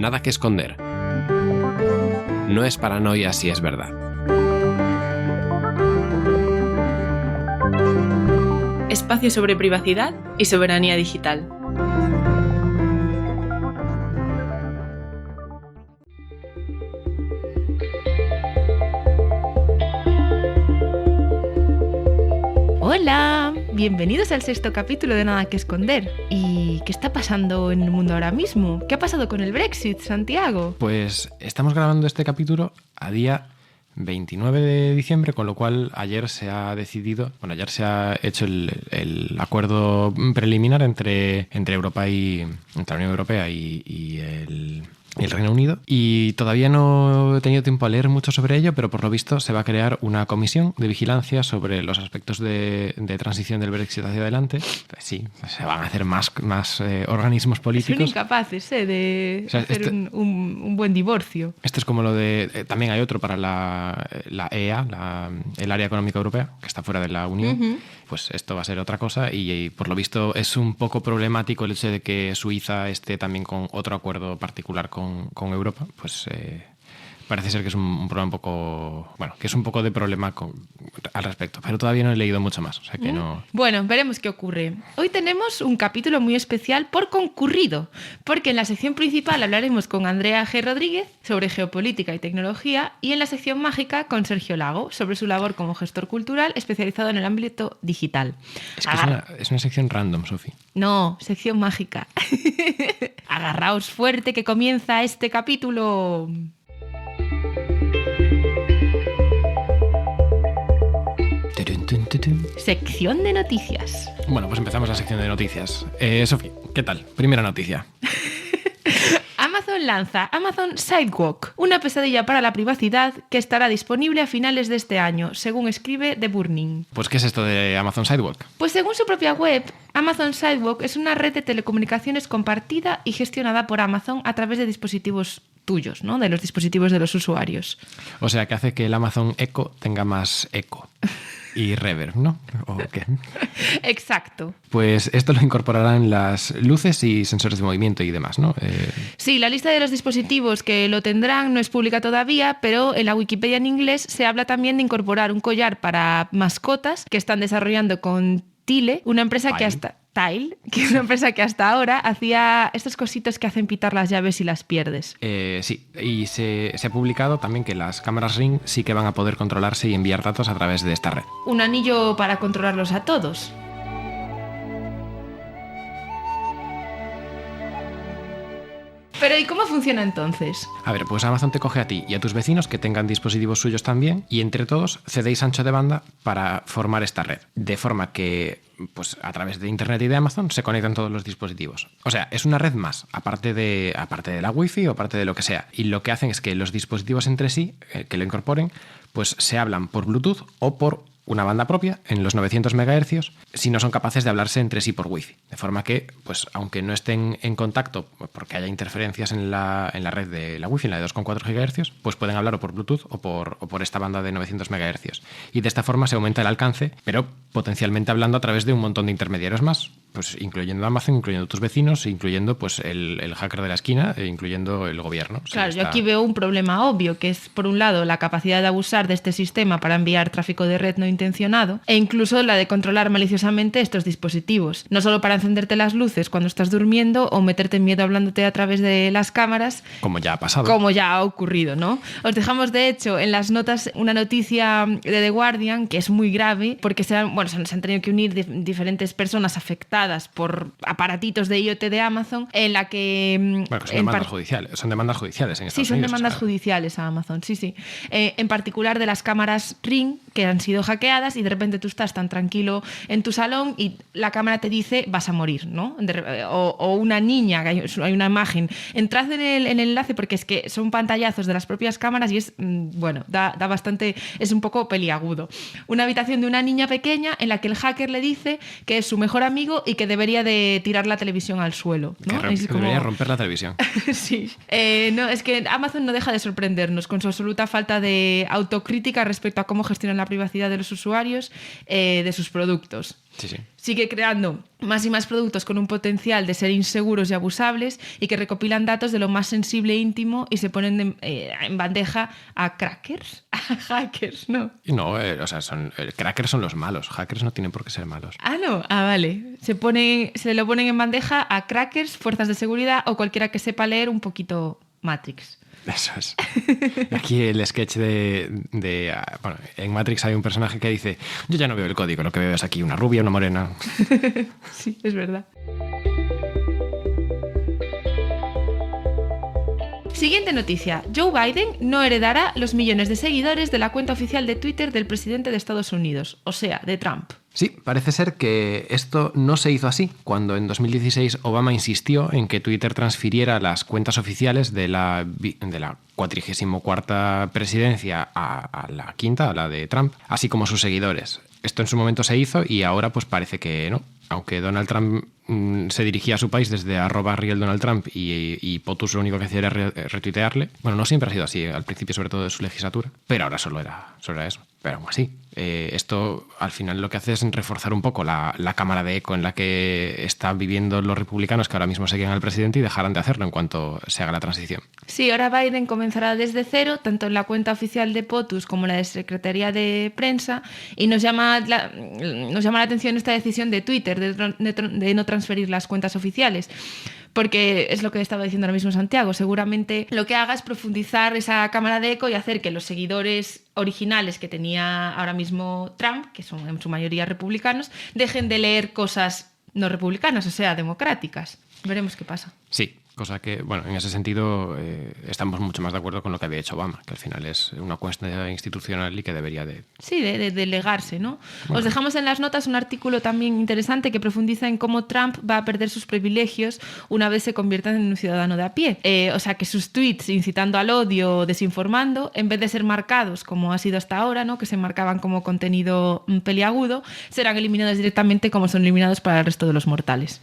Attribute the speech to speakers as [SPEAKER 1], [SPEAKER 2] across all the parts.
[SPEAKER 1] Nada que esconder. No es paranoia si es verdad.
[SPEAKER 2] Espacio sobre privacidad y soberanía digital. Hola, bienvenidos al 6º capítulo de Nada que esconder. ¿Y qué está pasando en el mundo ahora mismo? ¿Qué ha pasado con el Brexit, Santiago?
[SPEAKER 1] Pues estamos grabando este capítulo a día 29 de diciembre, con lo cual ayer se ha hecho el acuerdo preliminar entre Europa y entre la Unión Europea y el Reino Unido, y todavía no he tenido tiempo a leer mucho sobre ello, pero por lo visto se va a crear una comisión de vigilancia sobre los aspectos de transición del Brexit hacia adelante. Pues sí, se van a hacer más organismos políticos.
[SPEAKER 2] Son incapaces de hacer un buen divorcio.
[SPEAKER 1] Este es como lo de... también hay otro para la EEA, el Área Económica Europea, que está fuera de la Unión. Uh-huh. Pues esto va a ser otra cosa y por lo visto es un poco problemático el hecho de que Suiza esté también con otro acuerdo particular con Europa. Pues parece ser que es un problema un poco... Bueno, que es un poco de problema al respecto, pero todavía no he leído mucho más, o sea que no...
[SPEAKER 2] Bueno, veremos qué ocurre. Hoy tenemos un capítulo muy especial por concurrido, porque en la sección principal hablaremos con Andrea G. Rodríguez sobre geopolítica y tecnología, y en la sección mágica con Sergio Lago sobre su labor como gestor cultural especializado en el ámbito digital.
[SPEAKER 1] Es que es una sección random, Sofi.
[SPEAKER 2] No, sección mágica. Agarraos fuerte que comienza este capítulo. Sección de noticias.
[SPEAKER 1] Bueno, pues empezamos la sección de noticias. Sofi, ¿qué tal? Primera noticia.
[SPEAKER 2] Amazon lanza Amazon Sidewalk, una pesadilla para la privacidad que estará disponible a finales de este año, según escribe The Burning.
[SPEAKER 1] Pues, ¿qué es esto de Amazon Sidewalk?
[SPEAKER 2] Pues según su propia web, Amazon Sidewalk es una red de telecomunicaciones compartida y gestionada por Amazon a través de dispositivos tuyos, ¿no? De los dispositivos de los usuarios.
[SPEAKER 1] O sea, que hace que el Amazon Echo tenga más eco. Y reverb, ¿no? ¿O qué?
[SPEAKER 2] Exacto.
[SPEAKER 1] Pues esto lo incorporarán las luces y sensores de movimiento y demás, ¿no?
[SPEAKER 2] Sí, la lista de los dispositivos que lo tendrán no es pública todavía, pero en la Wikipedia en inglés se habla también de incorporar un collar para mascotas que están desarrollando con Tile, una empresa que es una empresa que hasta ahora hacía estos cositos que hacen pitar las llaves y las pierdes.
[SPEAKER 1] Sí, y se ha publicado también que las cámaras Ring sí que van a poder controlarse y enviar datos a través de esta red.
[SPEAKER 2] Un anillo para controlarlos a todos. Pero ¿y cómo funciona entonces?
[SPEAKER 1] A ver, pues Amazon te coge a ti y a tus vecinos que tengan dispositivos suyos también y entre todos cedéis ancho de banda para formar esta red. De forma que, pues a través de Internet y de Amazon se conectan todos los dispositivos. O sea, es una red más, aparte de la Wi-Fi o aparte de lo que sea. Y lo que hacen es que los dispositivos entre sí, que lo incorporen, pues se hablan por Bluetooth o por una banda propia en los 900 MHz si no son capaces de hablarse entre sí por Wi-Fi. De forma que, pues aunque no estén en contacto porque haya interferencias en la red de la Wi-Fi, en la de 2,4 GHz, pues pueden hablar o por Bluetooth o por esta banda de 900 MHz. Y de esta forma se aumenta el alcance, pero potencialmente hablando a través de un montón de intermediarios más, pues incluyendo Amazon, incluyendo tus vecinos, incluyendo pues el hacker de la esquina e incluyendo el gobierno.
[SPEAKER 2] Claro, yo aquí veo un problema obvio, que es, por un lado, la capacidad de abusar de este sistema para enviar tráfico de red no intencionado e incluso la de controlar maliciosamente estos dispositivos. No solo para encenderte las luces cuando estás durmiendo o meterte en miedo hablándote a través de las cámaras.
[SPEAKER 1] Como ya ha pasado.
[SPEAKER 2] Como ya ha ocurrido, ¿no? Os dejamos, de hecho, en las notas una noticia de The Guardian que es muy grave porque se han tenido que unir diferentes personas afectadas por aparatitos de IoT de Amazon en la que...
[SPEAKER 1] Bueno, son demandas judiciales. Son demandas judiciales en Estados Unidos.
[SPEAKER 2] Sí, son demandas judiciales a Amazon, sí. En particular de las cámaras Ring que han sido hackeadas y de repente tú estás tan tranquilo en tu salón y la cámara te dice vas a morir, ¿no? O una niña, que hay una imagen. Entrad en el enlace porque es que son pantallazos de las propias cámaras y es, da bastante... Es un poco peliagudo. Una habitación de una niña pequeña en la que el hacker le dice que es su mejor amigo y que debería de tirar la televisión al suelo, ¿no?
[SPEAKER 1] Debería romper la televisión.
[SPEAKER 2] Sí. No, es que Amazon no deja de sorprendernos con su absoluta falta de autocrítica respecto a cómo gestionan la privacidad de los usuarios de sus productos.
[SPEAKER 1] Sí, sí.
[SPEAKER 2] Sigue creando más y más productos con un potencial de ser inseguros y abusables y que recopilan datos de lo más sensible e íntimo y se ponen en bandeja a crackers, a hackers, ¿no?
[SPEAKER 1] No, crackers son los malos, hackers no tienen por qué ser malos.
[SPEAKER 2] Ah, no, vale. Se lo ponen en bandeja a crackers, fuerzas de seguridad o cualquiera que sepa leer un poquito Matrix.
[SPEAKER 1] Eso es. Aquí el sketch bueno, en Matrix hay un personaje que dice: yo ya no veo el código, lo que veo es aquí una rubia, una morena.
[SPEAKER 2] Sí, es verdad. Siguiente noticia. Joe Biden no heredará los millones de seguidores de la cuenta oficial de Twitter del presidente de Estados Unidos, o sea, de Trump.
[SPEAKER 1] Sí, parece ser que esto no se hizo así, cuando en 2016 Obama insistió en que Twitter transfiriera las cuentas oficiales de la 44ª presidencia a la quinta, a la de Trump, así como sus seguidores. Esto en su momento se hizo y ahora pues parece que no. Aunque Donald Trump se dirigía a su país desde @RealDonaldTrump y POTUS lo único que hacía era retuitearle. Bueno, no siempre ha sido así, al principio sobre todo de su legislatura, pero ahora solo era eso. Pero aún así, esto al final lo que hace es reforzar un poco la cámara de eco en la que están viviendo los republicanos que ahora mismo siguen al presidente y dejarán de hacerlo en cuanto se haga la transición.
[SPEAKER 2] Sí, ahora Biden comenzará desde cero, tanto en la cuenta oficial de POTUS como en la de Secretaría de Prensa, y nos llama la atención esta decisión de Twitter de no transferir las cuentas oficiales. Porque es lo que estaba diciendo ahora mismo Santiago, seguramente lo que haga es profundizar esa cámara de eco y hacer que los seguidores originales que tenía ahora mismo Trump, que son en su mayoría republicanos, dejen de leer cosas no republicanas, o sea, democráticas. Veremos qué pasa.
[SPEAKER 1] Sí, cosa que, bueno, en ese sentido estamos mucho más de acuerdo con lo que había hecho Obama, que al final es una cuestión institucional y que debería de...
[SPEAKER 2] Sí, de delegarse, ¿no? Bueno. Os dejamos en las notas un artículo también interesante que profundiza en cómo Trump va a perder sus privilegios una vez se convierta en un ciudadano de a pie. O sea, que sus tweets incitando al odio o desinformando, en vez de ser marcados como ha sido hasta ahora, ¿no? Que se marcaban como contenido peliagudo, serán eliminados directamente como son eliminados para el resto de los mortales.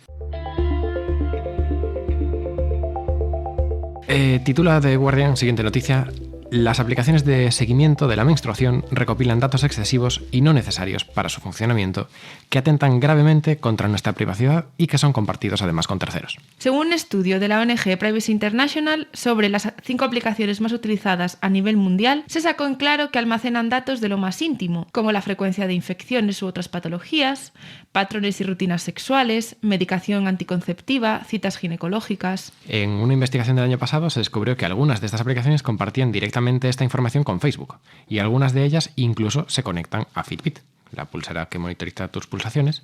[SPEAKER 1] Titula The Guardian, siguiente noticia: las aplicaciones de seguimiento de la menstruación recopilan datos excesivos y no necesarios para su funcionamiento que atentan gravemente contra nuestra privacidad y que son compartidos además con terceros.
[SPEAKER 2] Según un estudio de la ONG Privacy International sobre las 5 aplicaciones más utilizadas a nivel mundial, se sacó en claro que almacenan datos de lo más íntimo, como la frecuencia de infecciones u otras patologías, patrones y rutinas sexuales, medicación anticonceptiva, citas ginecológicas.
[SPEAKER 1] En una investigación del año pasado se descubrió que algunas de estas aplicaciones compartían directamente esta información con Facebook y algunas de ellas incluso se conectan a Fitbit, la pulsera que monitoriza tus pulsaciones,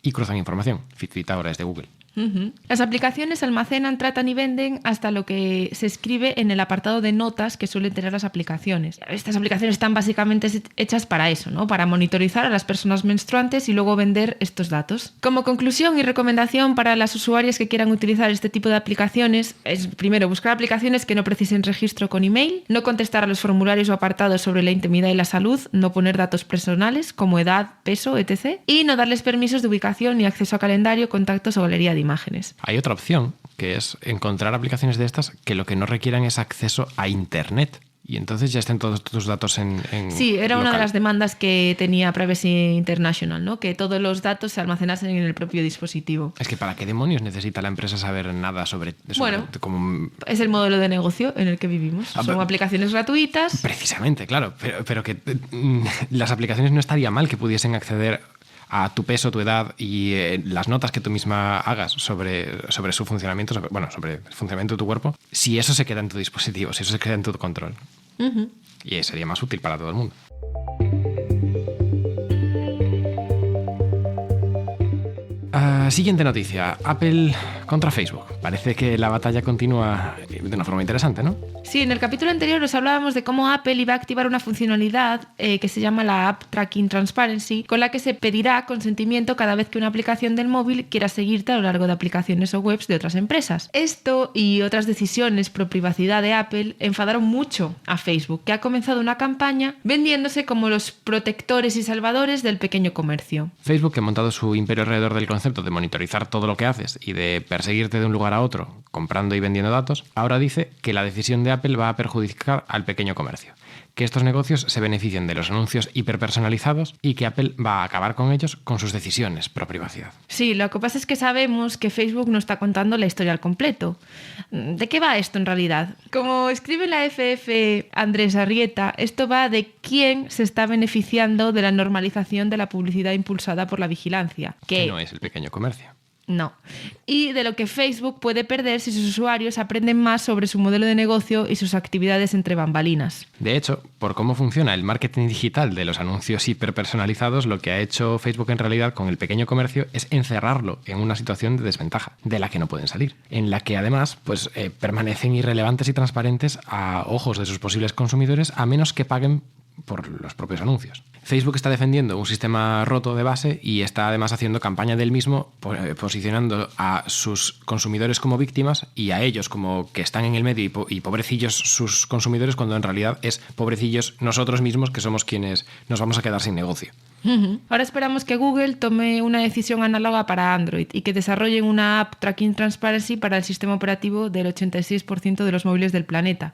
[SPEAKER 1] y cruzan información. Fitbit ahora es de Google.
[SPEAKER 2] Uh-huh. Las aplicaciones almacenan, tratan y venden hasta lo que se escribe en el apartado de notas que suelen tener las aplicaciones. Estas aplicaciones están básicamente hechas para eso, ¿no? Para monitorizar a las personas menstruantes y luego vender estos datos. Como conclusión y recomendación para las usuarias que quieran utilizar este tipo de aplicaciones es, primero, buscar aplicaciones que no precisen registro con email, no contestar a los formularios o apartados sobre la intimidad y la salud, no poner datos personales como edad, peso, etc. y no darles permisos de ubicación ni acceso a calendario, contactos o galería de imágenes.
[SPEAKER 1] Hay otra opción, que es encontrar aplicaciones de estas que lo que no requieran es acceso a Internet. Y entonces ya estén todos tus datos en
[SPEAKER 2] Sí, era
[SPEAKER 1] local.
[SPEAKER 2] Una de las demandas que tenía Privacy International, ¿no? Que todos los datos se almacenasen en el propio dispositivo.
[SPEAKER 1] Es que ¿para qué demonios necesita la empresa saber nada sobre
[SPEAKER 2] Bueno,
[SPEAKER 1] como...
[SPEAKER 2] es el modelo de negocio en el que vivimos. Son aplicaciones gratuitas.
[SPEAKER 1] Precisamente, claro. Pero que las aplicaciones no estaría mal que pudiesen acceder a tu peso, tu edad y las notas que tú misma hagas sobre su funcionamiento, sobre el funcionamiento de tu cuerpo, si eso se queda en tu dispositivo, si eso se queda en tu control. Uh-huh. Y sería más útil para todo el mundo. Siguiente noticia. Apple contra Facebook. Parece que la batalla continúa de una forma interesante, ¿no?
[SPEAKER 2] Sí, en el capítulo anterior os hablábamos de cómo Apple iba a activar una funcionalidad que se llama la App Tracking Transparency, con la que se pedirá consentimiento cada vez que una aplicación del móvil quiera seguirte a lo largo de aplicaciones o webs de otras empresas. Esto y otras decisiones pro privacidad de Apple enfadaron mucho a Facebook, que ha comenzado una campaña vendiéndose como los protectores y salvadores del pequeño comercio.
[SPEAKER 1] Facebook, que ha montado su imperio alrededor del concepto de monitorizar todo lo que haces y de perseguirte de un lugar a otro, comprando y vendiendo datos, ahora dice que la decisión de Apple va a perjudicar al pequeño comercio, que estos negocios se benefician de los anuncios hiperpersonalizados y que Apple va a acabar con ellos con sus decisiones pro privacidad.
[SPEAKER 2] Sí, lo que pasa es que sabemos que Facebook no está contando la historia al completo. ¿De qué va esto en realidad? Como escribe en la FF Andrés Arrieta, esto va de quién se está beneficiando de la normalización de la publicidad impulsada por la vigilancia.
[SPEAKER 1] Que no es el pequeño comercio.
[SPEAKER 2] No. Y de lo que Facebook puede perder si sus usuarios aprenden más sobre su modelo de negocio y sus actividades entre bambalinas.
[SPEAKER 1] De hecho, por cómo funciona el marketing digital de los anuncios hiperpersonalizados, lo que ha hecho Facebook en realidad con el pequeño comercio es encerrarlo en una situación de desventaja, de la que no pueden salir, en la que además permanecen irrelevantes y transparentes a ojos de sus posibles consumidores, a menos que paguen por los propios anuncios. Facebook está defendiendo un sistema roto de base y está además haciendo campaña del mismo, posicionando a sus consumidores como víctimas y a ellos como que están en el medio y pobrecillos sus consumidores, cuando en realidad es pobrecillos nosotros mismos, que somos quienes nos vamos a quedar sin negocio.
[SPEAKER 2] Ahora esperamos que Google tome una decisión análoga para Android y que desarrollen una App Tracking Transparency para el sistema operativo del 86% de los móviles del planeta,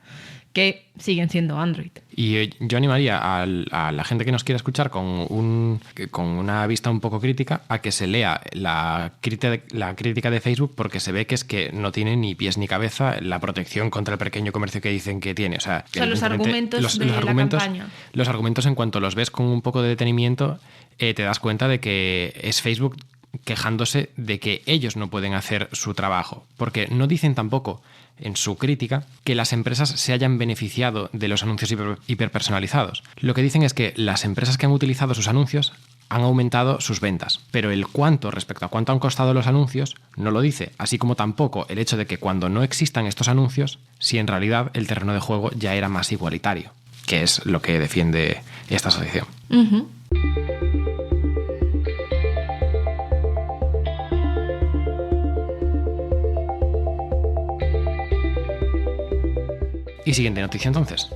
[SPEAKER 2] que siguen siendo Android.
[SPEAKER 1] Y yo animaría a la gente que nos quiera escuchar con una vista un poco crítica a que se lea la crítica de Facebook, porque se ve que es que no tiene ni pies ni cabeza la protección contra el pequeño comercio que dicen que tiene. O sea
[SPEAKER 2] los argumentos de la campaña.
[SPEAKER 1] Los argumentos, en cuanto los ves con un poco de detenimiento, te das cuenta de que es Facebook quejándose de que ellos no pueden hacer su trabajo, porque no dicen tampoco en su crítica que las empresas se hayan beneficiado de los anuncios hiperpersonalizados. Lo que dicen es que las empresas que han utilizado sus anuncios han aumentado sus ventas, pero el cuánto respecto a cuánto han costado los anuncios no lo dice, así como tampoco el hecho de que cuando no existan estos anuncios, si en realidad el terreno de juego ya era más igualitario, que es lo que defiende esta asociación. Y siguiente noticia entonces.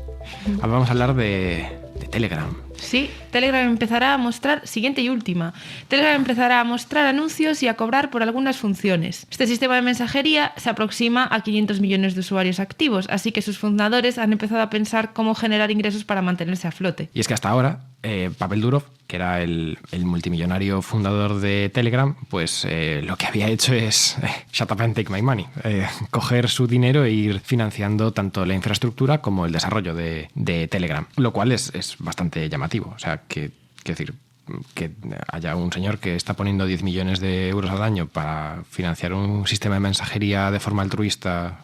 [SPEAKER 1] Ahora vamos a hablar de Telegram.
[SPEAKER 2] Sí, Telegram empezará a mostrar, siguiente y última, Telegram empezará a mostrar anuncios y a cobrar por algunas funciones. Este sistema de mensajería se aproxima a 500 millones de usuarios activos, así que sus fundadores han empezado a pensar cómo generar ingresos para mantenerse a flote.
[SPEAKER 1] Y es que hasta ahora, Pavel Durov, que era el multimillonario fundador de Telegram, pues lo que había hecho es shut up and take my money, coger su dinero e ir financiando tanto la infraestructura como el desarrollo de Telegram, lo cual es bastante llamativo. O sea, que haya un señor que está poniendo 10 millones de euros al año para financiar un sistema de mensajería de forma altruista,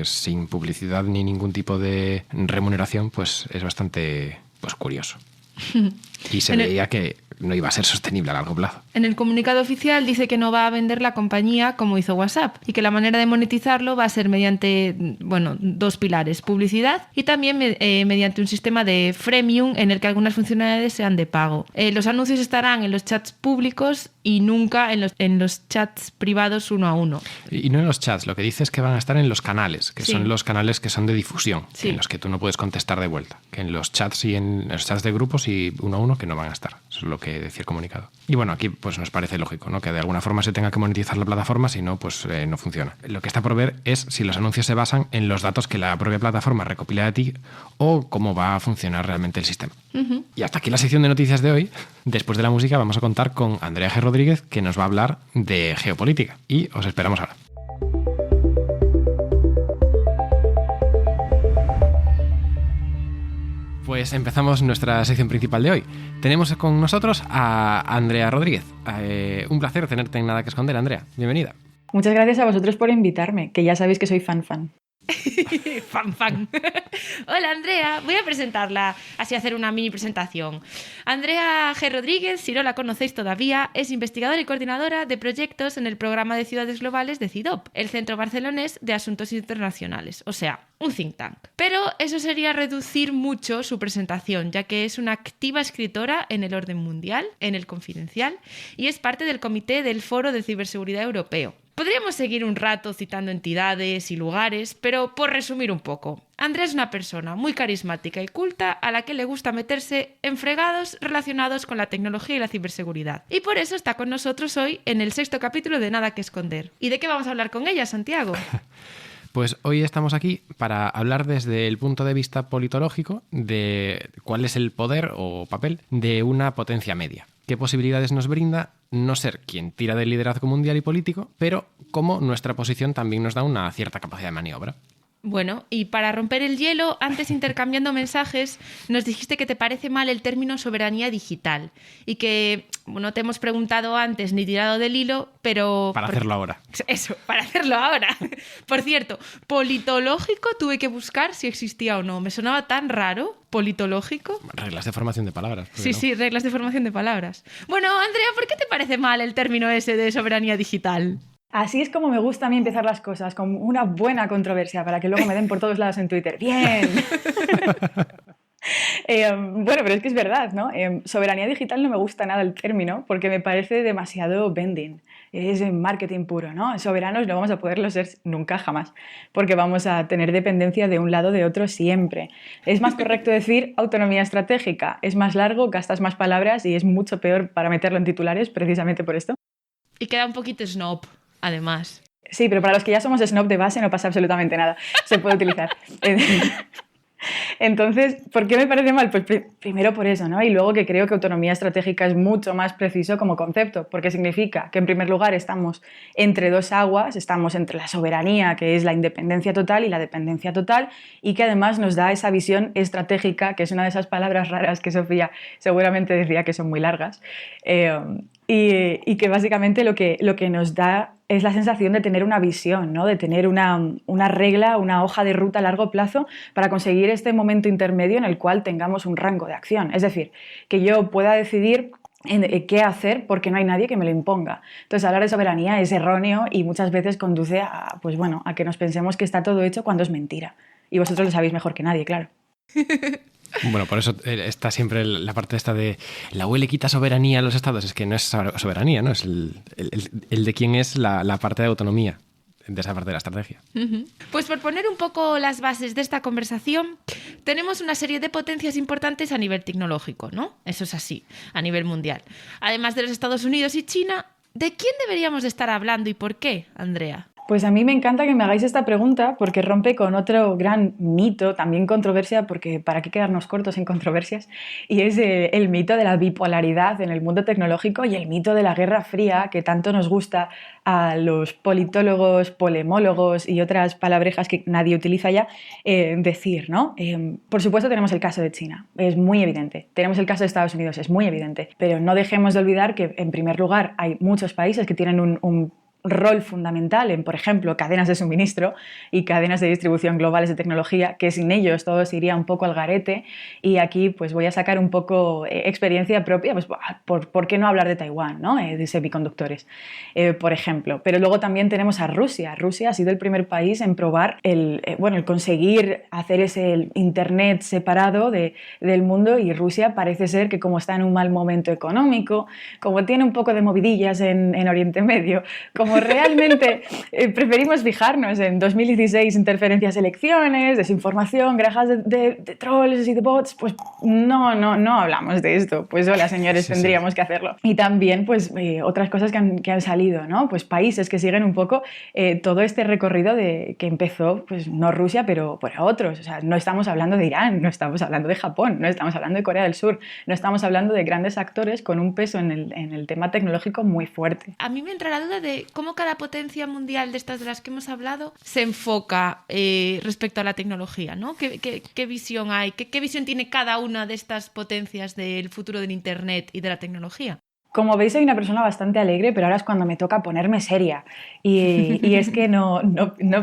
[SPEAKER 1] sin publicidad ni ningún tipo de remuneración, pues es bastante curioso. Y se veía que no iba a ser sostenible a largo plazo.
[SPEAKER 2] En el comunicado oficial dice que no va a vender la compañía como hizo WhatsApp y que la manera de monetizarlo va a ser mediante, dos pilares: publicidad y también mediante un sistema de freemium en el que algunas funcionalidades sean de pago. Los anuncios estarán en los chats públicos y nunca en los chats privados uno a uno.
[SPEAKER 1] Y no en los chats, lo que dice es que van a estar en los canales, que son los canales que son de difusión, en los que tú no puedes contestar de vuelta. Que en los chats y en los chats de grupos y uno a uno que no van a estar. Eso es lo que decía el comunicado. Y bueno, aquí pues nos parece lógico, ¿no? Que de alguna forma se tenga que monetizar la plataforma, si no, pues no funciona. Lo que está por ver es si los anuncios se basan en los datos que la propia plataforma recopila de ti o cómo va a funcionar realmente el sistema. Y hasta aquí la sección de noticias de hoy. Después de la música vamos a contar con Andrea G. Rodríguez, que nos va a hablar de geopolítica. Y os esperamos ahora. Pues empezamos nuestra sección principal de hoy. Tenemos con nosotros a Andrea Rodríguez. Un placer tenerte en Nada que Esconder, Andrea. Bienvenida.
[SPEAKER 3] Muchas gracias a vosotros por invitarme, que ya sabéis que soy fan.
[SPEAKER 2] Fan, fan. Hola, Andrea. Voy a presentarla, así hacer una mini presentación. Andrea G. Rodríguez, si no la conocéis todavía, es investigadora y coordinadora de proyectos en el programa de ciudades globales de CIDOP, el Centro Barcelonés de Asuntos Internacionales, o sea, un think tank. Pero eso sería reducir mucho su presentación, ya que es una activa escritora en el orden mundial, en el Confidencial, y es parte del comité del Foro de Ciberseguridad Europeo. Podríamos seguir un rato citando entidades y lugares, pero por resumir un poco, Andrea es una persona muy carismática y culta a la que le gusta meterse en fregados relacionados con la tecnología y la ciberseguridad. Y por eso está con nosotros hoy en el 6º capítulo de Nada que Esconder. ¿Y de qué vamos a hablar con ella, Santiago?
[SPEAKER 1] Pues hoy estamos aquí para hablar desde el punto de vista politológico de cuál es el poder o papel de una potencia media. ¿Qué posibilidades nos brinda no ser quien tira del liderazgo mundial y político, pero cómo nuestra posición también nos da una cierta capacidad de maniobra?
[SPEAKER 2] Bueno, y para romper el hielo, antes intercambiando mensajes, nos dijiste que te parece mal el término soberanía digital y que no te hemos preguntado antes ni tirado del hilo, pero...
[SPEAKER 1] Para hacerlo ahora.
[SPEAKER 2] Eso, para hacerlo ahora. Por cierto, politológico tuve que buscar si existía o no. Me sonaba tan raro, politológico.
[SPEAKER 1] Reglas de formación de palabras.
[SPEAKER 2] Sí, sí, reglas de formación de palabras. Bueno, Andrea, ¿por qué te parece mal el término ese de soberanía digital?
[SPEAKER 3] Así es como me gusta a mí empezar las cosas, con una buena controversia, para que luego me den por todos lados en Twitter. ¡Bien! Bueno, pero es que es verdad, ¿no? Soberanía digital no me gusta nada el término, porque me parece demasiado vending. Es marketing puro, ¿no? Soberanos no vamos a poderlo ser nunca, jamás, porque vamos a tener dependencia de un lado o de otro siempre. Es más correcto decir autonomía estratégica. Es más largo, gastas más palabras y es mucho peor para meterlo en titulares, precisamente por esto.
[SPEAKER 2] Y queda un poquito snob. Además.
[SPEAKER 3] Sí, pero para los que ya somos snob de base no pasa absolutamente nada. Se puede utilizar. Entonces, ¿por qué me parece mal? Pues primero por eso, ¿no? Y luego que creo que autonomía estratégica es mucho más preciso como concepto, porque significa que en primer lugar estamos entre dos aguas, estamos entre la soberanía, que es la independencia total, y la dependencia total, y que además nos da esa visión estratégica, que es una de esas palabras raras que Sofía seguramente decía que son muy largas, y que básicamente lo que nos da es la sensación de tener una visión, ¿no? De tener una regla, una hoja de ruta a largo plazo para conseguir este momento intermedio en el cual tengamos un rango de acción. Es decir, que yo pueda decidir qué hacer porque no hay nadie que me lo imponga. Entonces, hablar de soberanía es erróneo y muchas veces conduce a que nos pensemos que está todo hecho cuando es mentira. Y vosotros lo sabéis mejor que nadie, claro.
[SPEAKER 1] Bueno, por eso está siempre la parte esta de la UE le quita soberanía a los estados. Es que no es soberanía, ¿no? Es el de quién es la parte de autonomía de esa parte de la estrategia.
[SPEAKER 2] Pues por poner un poco las bases de esta conversación, tenemos una serie de potencias importantes a nivel tecnológico, ¿no? Eso es así, a nivel mundial. Además de los Estados Unidos y China, ¿de quién deberíamos de estar hablando y por qué, Andrea?
[SPEAKER 3] Pues a mí me encanta que me hagáis esta pregunta porque rompe con otro gran mito, también controversia, porque ¿para qué quedarnos cortos en controversias? Y es el mito de la bipolaridad en el mundo tecnológico y el mito de la Guerra Fría que tanto nos gusta a los politólogos, polemólogos y otras palabrejas que nadie utiliza ya decir, ¿no? Por supuesto tenemos el caso de China, es muy evidente. Tenemos el caso de Estados Unidos, es muy evidente. Pero no dejemos de olvidar que, en primer lugar, hay muchos países que tienen un rol fundamental en, por ejemplo, cadenas de suministro y cadenas de distribución globales de tecnología, que sin ellos todo se iría un poco al garete. Y aquí pues voy a sacar un poco experiencia propia, pues ¿por qué no hablar de Taiwán, ¿no? De semiconductores, por ejemplo? Pero luego también tenemos a Rusia. Rusia ha sido el primer país en probar el conseguir hacer ese internet separado del mundo, y Rusia parece ser que, como está en un mal momento económico, como tiene un poco de movidillas en Oriente Medio, como realmente preferimos fijarnos en 2016, interferencias, elecciones, desinformación, granjas de trolls y de bots, pues no hablamos de esto. Pues hola, señores, sí, tendríamos que hacerlo. Y también pues otras cosas que han salido, ¿no? Pues países que siguen un poco todo este recorrido que empezó, pues no Rusia, pero por otros. O sea, no estamos hablando de Irán, no estamos hablando de Japón, no estamos hablando de Corea del Sur, no estamos hablando de grandes actores con un peso en el tema tecnológico muy fuerte.
[SPEAKER 2] A mí me entra la duda de cómo cada potencia mundial de estas de las que hemos hablado se enfoca respecto a la tecnología, ¿no? ¿Qué visión hay? ¿Qué visión tiene cada una de estas potencias del futuro del Internet y de la tecnología?
[SPEAKER 3] Como veis, soy una persona bastante alegre, pero ahora es cuando me toca ponerme seria. Y es que no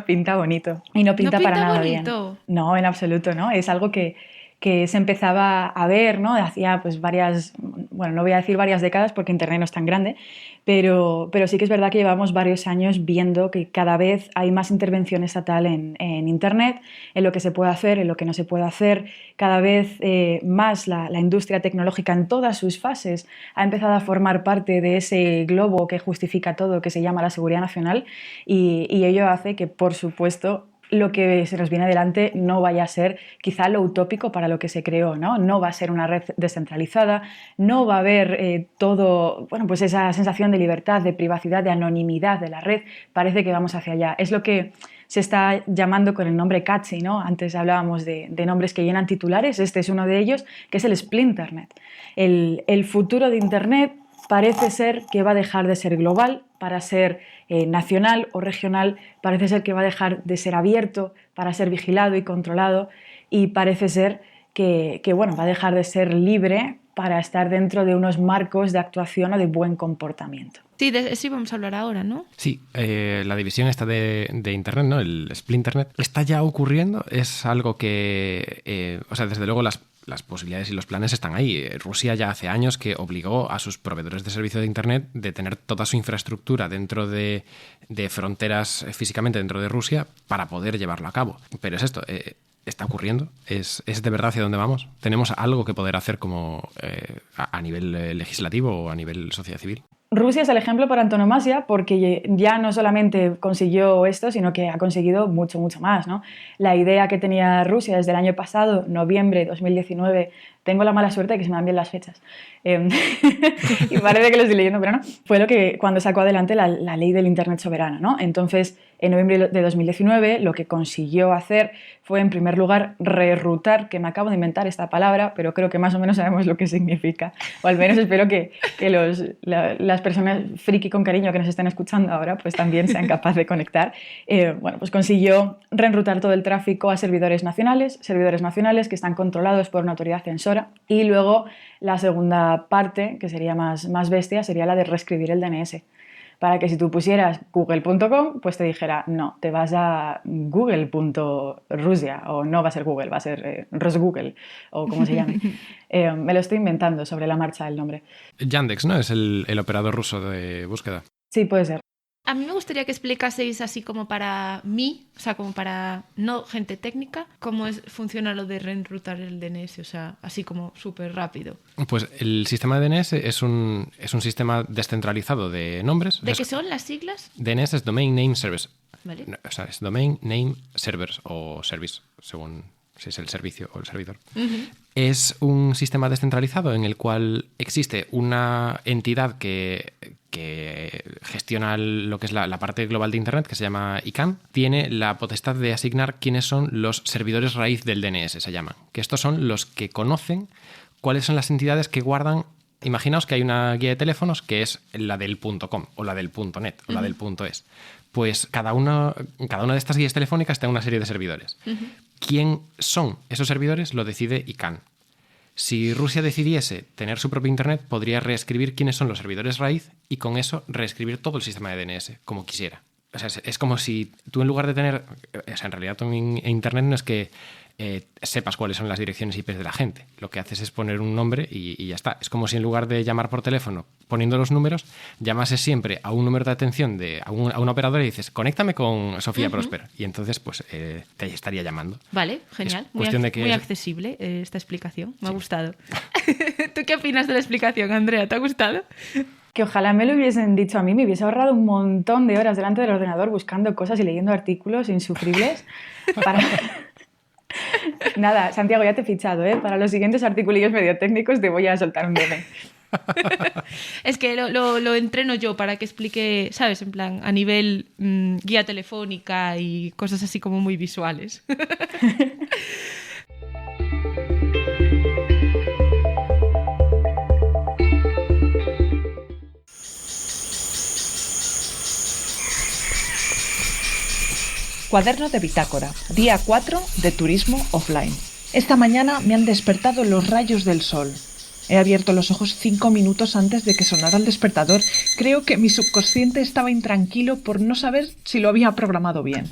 [SPEAKER 3] pinta bonito. Y no pinta para nada
[SPEAKER 2] bonito.
[SPEAKER 3] Bien. No, en absoluto, ¿no? Es algo que se empezaba a ver, ¿no? Hacía pues varias, bueno, no voy a decir varias décadas porque Internet no es tan grande, pero sí que es verdad que llevamos varios años viendo que cada vez hay más intervención estatal en Internet, en lo que se puede hacer, en lo que no se puede hacer. Cada vez más la industria tecnológica en todas sus fases ha empezado a formar parte de ese globo que justifica todo, que se llama la seguridad nacional, y ello hace que, por supuesto, lo que se nos viene adelante no vaya a ser quizá lo utópico para lo que se creó, ¿no? No va a ser una red descentralizada, no va a haber todo, bueno, pues esa sensación de libertad, de privacidad, de anonimidad de la red. Parece que vamos hacia allá. Es lo que se está llamando con el nombre catchy, ¿no? Antes hablábamos de nombres que llenan titulares, este es uno de ellos, que es el Splinternet. El futuro de Internet parece ser que va a dejar de ser global para ser nacional o regional, parece ser que va a dejar de ser abierto para ser vigilado y controlado, y parece ser que bueno, va a dejar de ser libre para estar dentro de unos marcos de actuación o de buen comportamiento.
[SPEAKER 2] Sí, de eso íbamos a hablar ahora, ¿no?
[SPEAKER 1] Sí, la división esta de Internet, ¿no? El Splinternet, está ya ocurriendo, es algo que, o sea, desde luego las posibilidades y los planes están ahí. Rusia ya hace años que obligó a sus proveedores de servicio de Internet de tener toda su infraestructura dentro de fronteras físicamente dentro de Rusia para poder llevarlo a cabo. Pero es esto, está ocurriendo, es de verdad hacia dónde vamos. Tenemos algo que poder hacer como a nivel legislativo o a nivel sociedad civil.
[SPEAKER 3] Rusia es el ejemplo por antonomasia porque ya no solamente consiguió esto, sino que ha conseguido mucho, mucho más, ¿no? La idea que tenía Rusia desde el año pasado, noviembre de 2019, tengo la mala suerte de que se me dan bien las fechas, y parece que lo estoy leyendo, pero no, fue lo que cuando sacó adelante la ley del Internet soberano, ¿no? Entonces, en noviembre de 2019, lo que consiguió hacer fue, en primer lugar, rerutar, que me acabo de inventar esta palabra, pero creo que más o menos sabemos lo que significa, o al menos espero que las personas friki con cariño que nos estén escuchando ahora pues también sean capaces de conectar. Bueno, pues consiguió reenrutar todo el tráfico a servidores nacionales que están controlados por una autoridad censora, y luego la segunda parte, que sería más bestia, sería la de reescribir el DNS, para que si tú pusieras google.com, pues te dijera, no, te vas a google.rusia, o no va a ser Google, va a ser Rosgoogle, o como se llame. Me lo estoy inventando sobre la marcha el nombre.
[SPEAKER 1] Yandex, ¿no? Es el operador ruso de búsqueda.
[SPEAKER 3] Sí, puede ser.
[SPEAKER 2] A mí me gustaría que explicaseis así como para mí, o sea, como para no gente técnica, cómo funciona lo de reenrutar el DNS, o sea, así como súper rápido.
[SPEAKER 1] Pues el sistema de DNS es un sistema descentralizado de nombres.
[SPEAKER 2] ¿De qué son las siglas?
[SPEAKER 1] DNS es Domain Name Service.
[SPEAKER 2] ¿Vale?
[SPEAKER 1] O sea, es Domain Name Servers o Service, según si es el servicio o el servidor.
[SPEAKER 2] Uh-huh.
[SPEAKER 1] Es un sistema descentralizado en el cual existe una entidad que gestiona lo que es la parte global de Internet, que se llama ICANN. Tiene la potestad de asignar quiénes son los servidores raíz del DNS, se llaman. Que estos son los que conocen cuáles son las entidades que guardan. Imaginaos que hay una guía de teléfonos que es la del .com o la del .net o la del .es. Pues cada una de estas guías telefónicas tiene una serie de servidores.
[SPEAKER 2] Uh-huh.
[SPEAKER 1] ¿Quién son esos servidores? Lo decide ICANN. Si Rusia decidiese tener su propio Internet, podría reescribir quiénes son los servidores raíz y con eso reescribir todo el sistema de DNS, como quisiera. O sea, es como si tú en lugar de tener... O sea, en realidad en Internet no es que sepas cuáles son las direcciones IP de la gente. Lo que haces es poner un nombre y ya está. Es como si en lugar de llamar por teléfono poniendo los números, llamases siempre a un número de atención a una operadora y dices, conéctame con Sofía Prosper. Y entonces pues te estaría llamando.
[SPEAKER 2] Vale, genial. Muy accesible esta explicación. Me ha gustado. ¿Tú qué opinas de la explicación, Andrea? ¿Te ha gustado?
[SPEAKER 3] Que ojalá me lo hubiesen dicho a mí, me hubiese ahorrado un montón de horas delante del ordenador buscando cosas y leyendo artículos insufribles para... Nada, Santiago, ya te he fichado, ¿eh? Para los siguientes articulillos medio técnicos te voy a soltar un DM.
[SPEAKER 2] Es que lo entreno yo para que explique, ¿sabes? En plan, a nivel guía telefónica y cosas así como muy visuales.
[SPEAKER 4] Cuaderno de bitácora, día 4 de turismo offline. Esta mañana me han despertado los rayos del sol. He abierto los ojos 5 minutos antes de que sonara el despertador. Creo que mi subconsciente estaba intranquilo por no saber si lo había programado bien.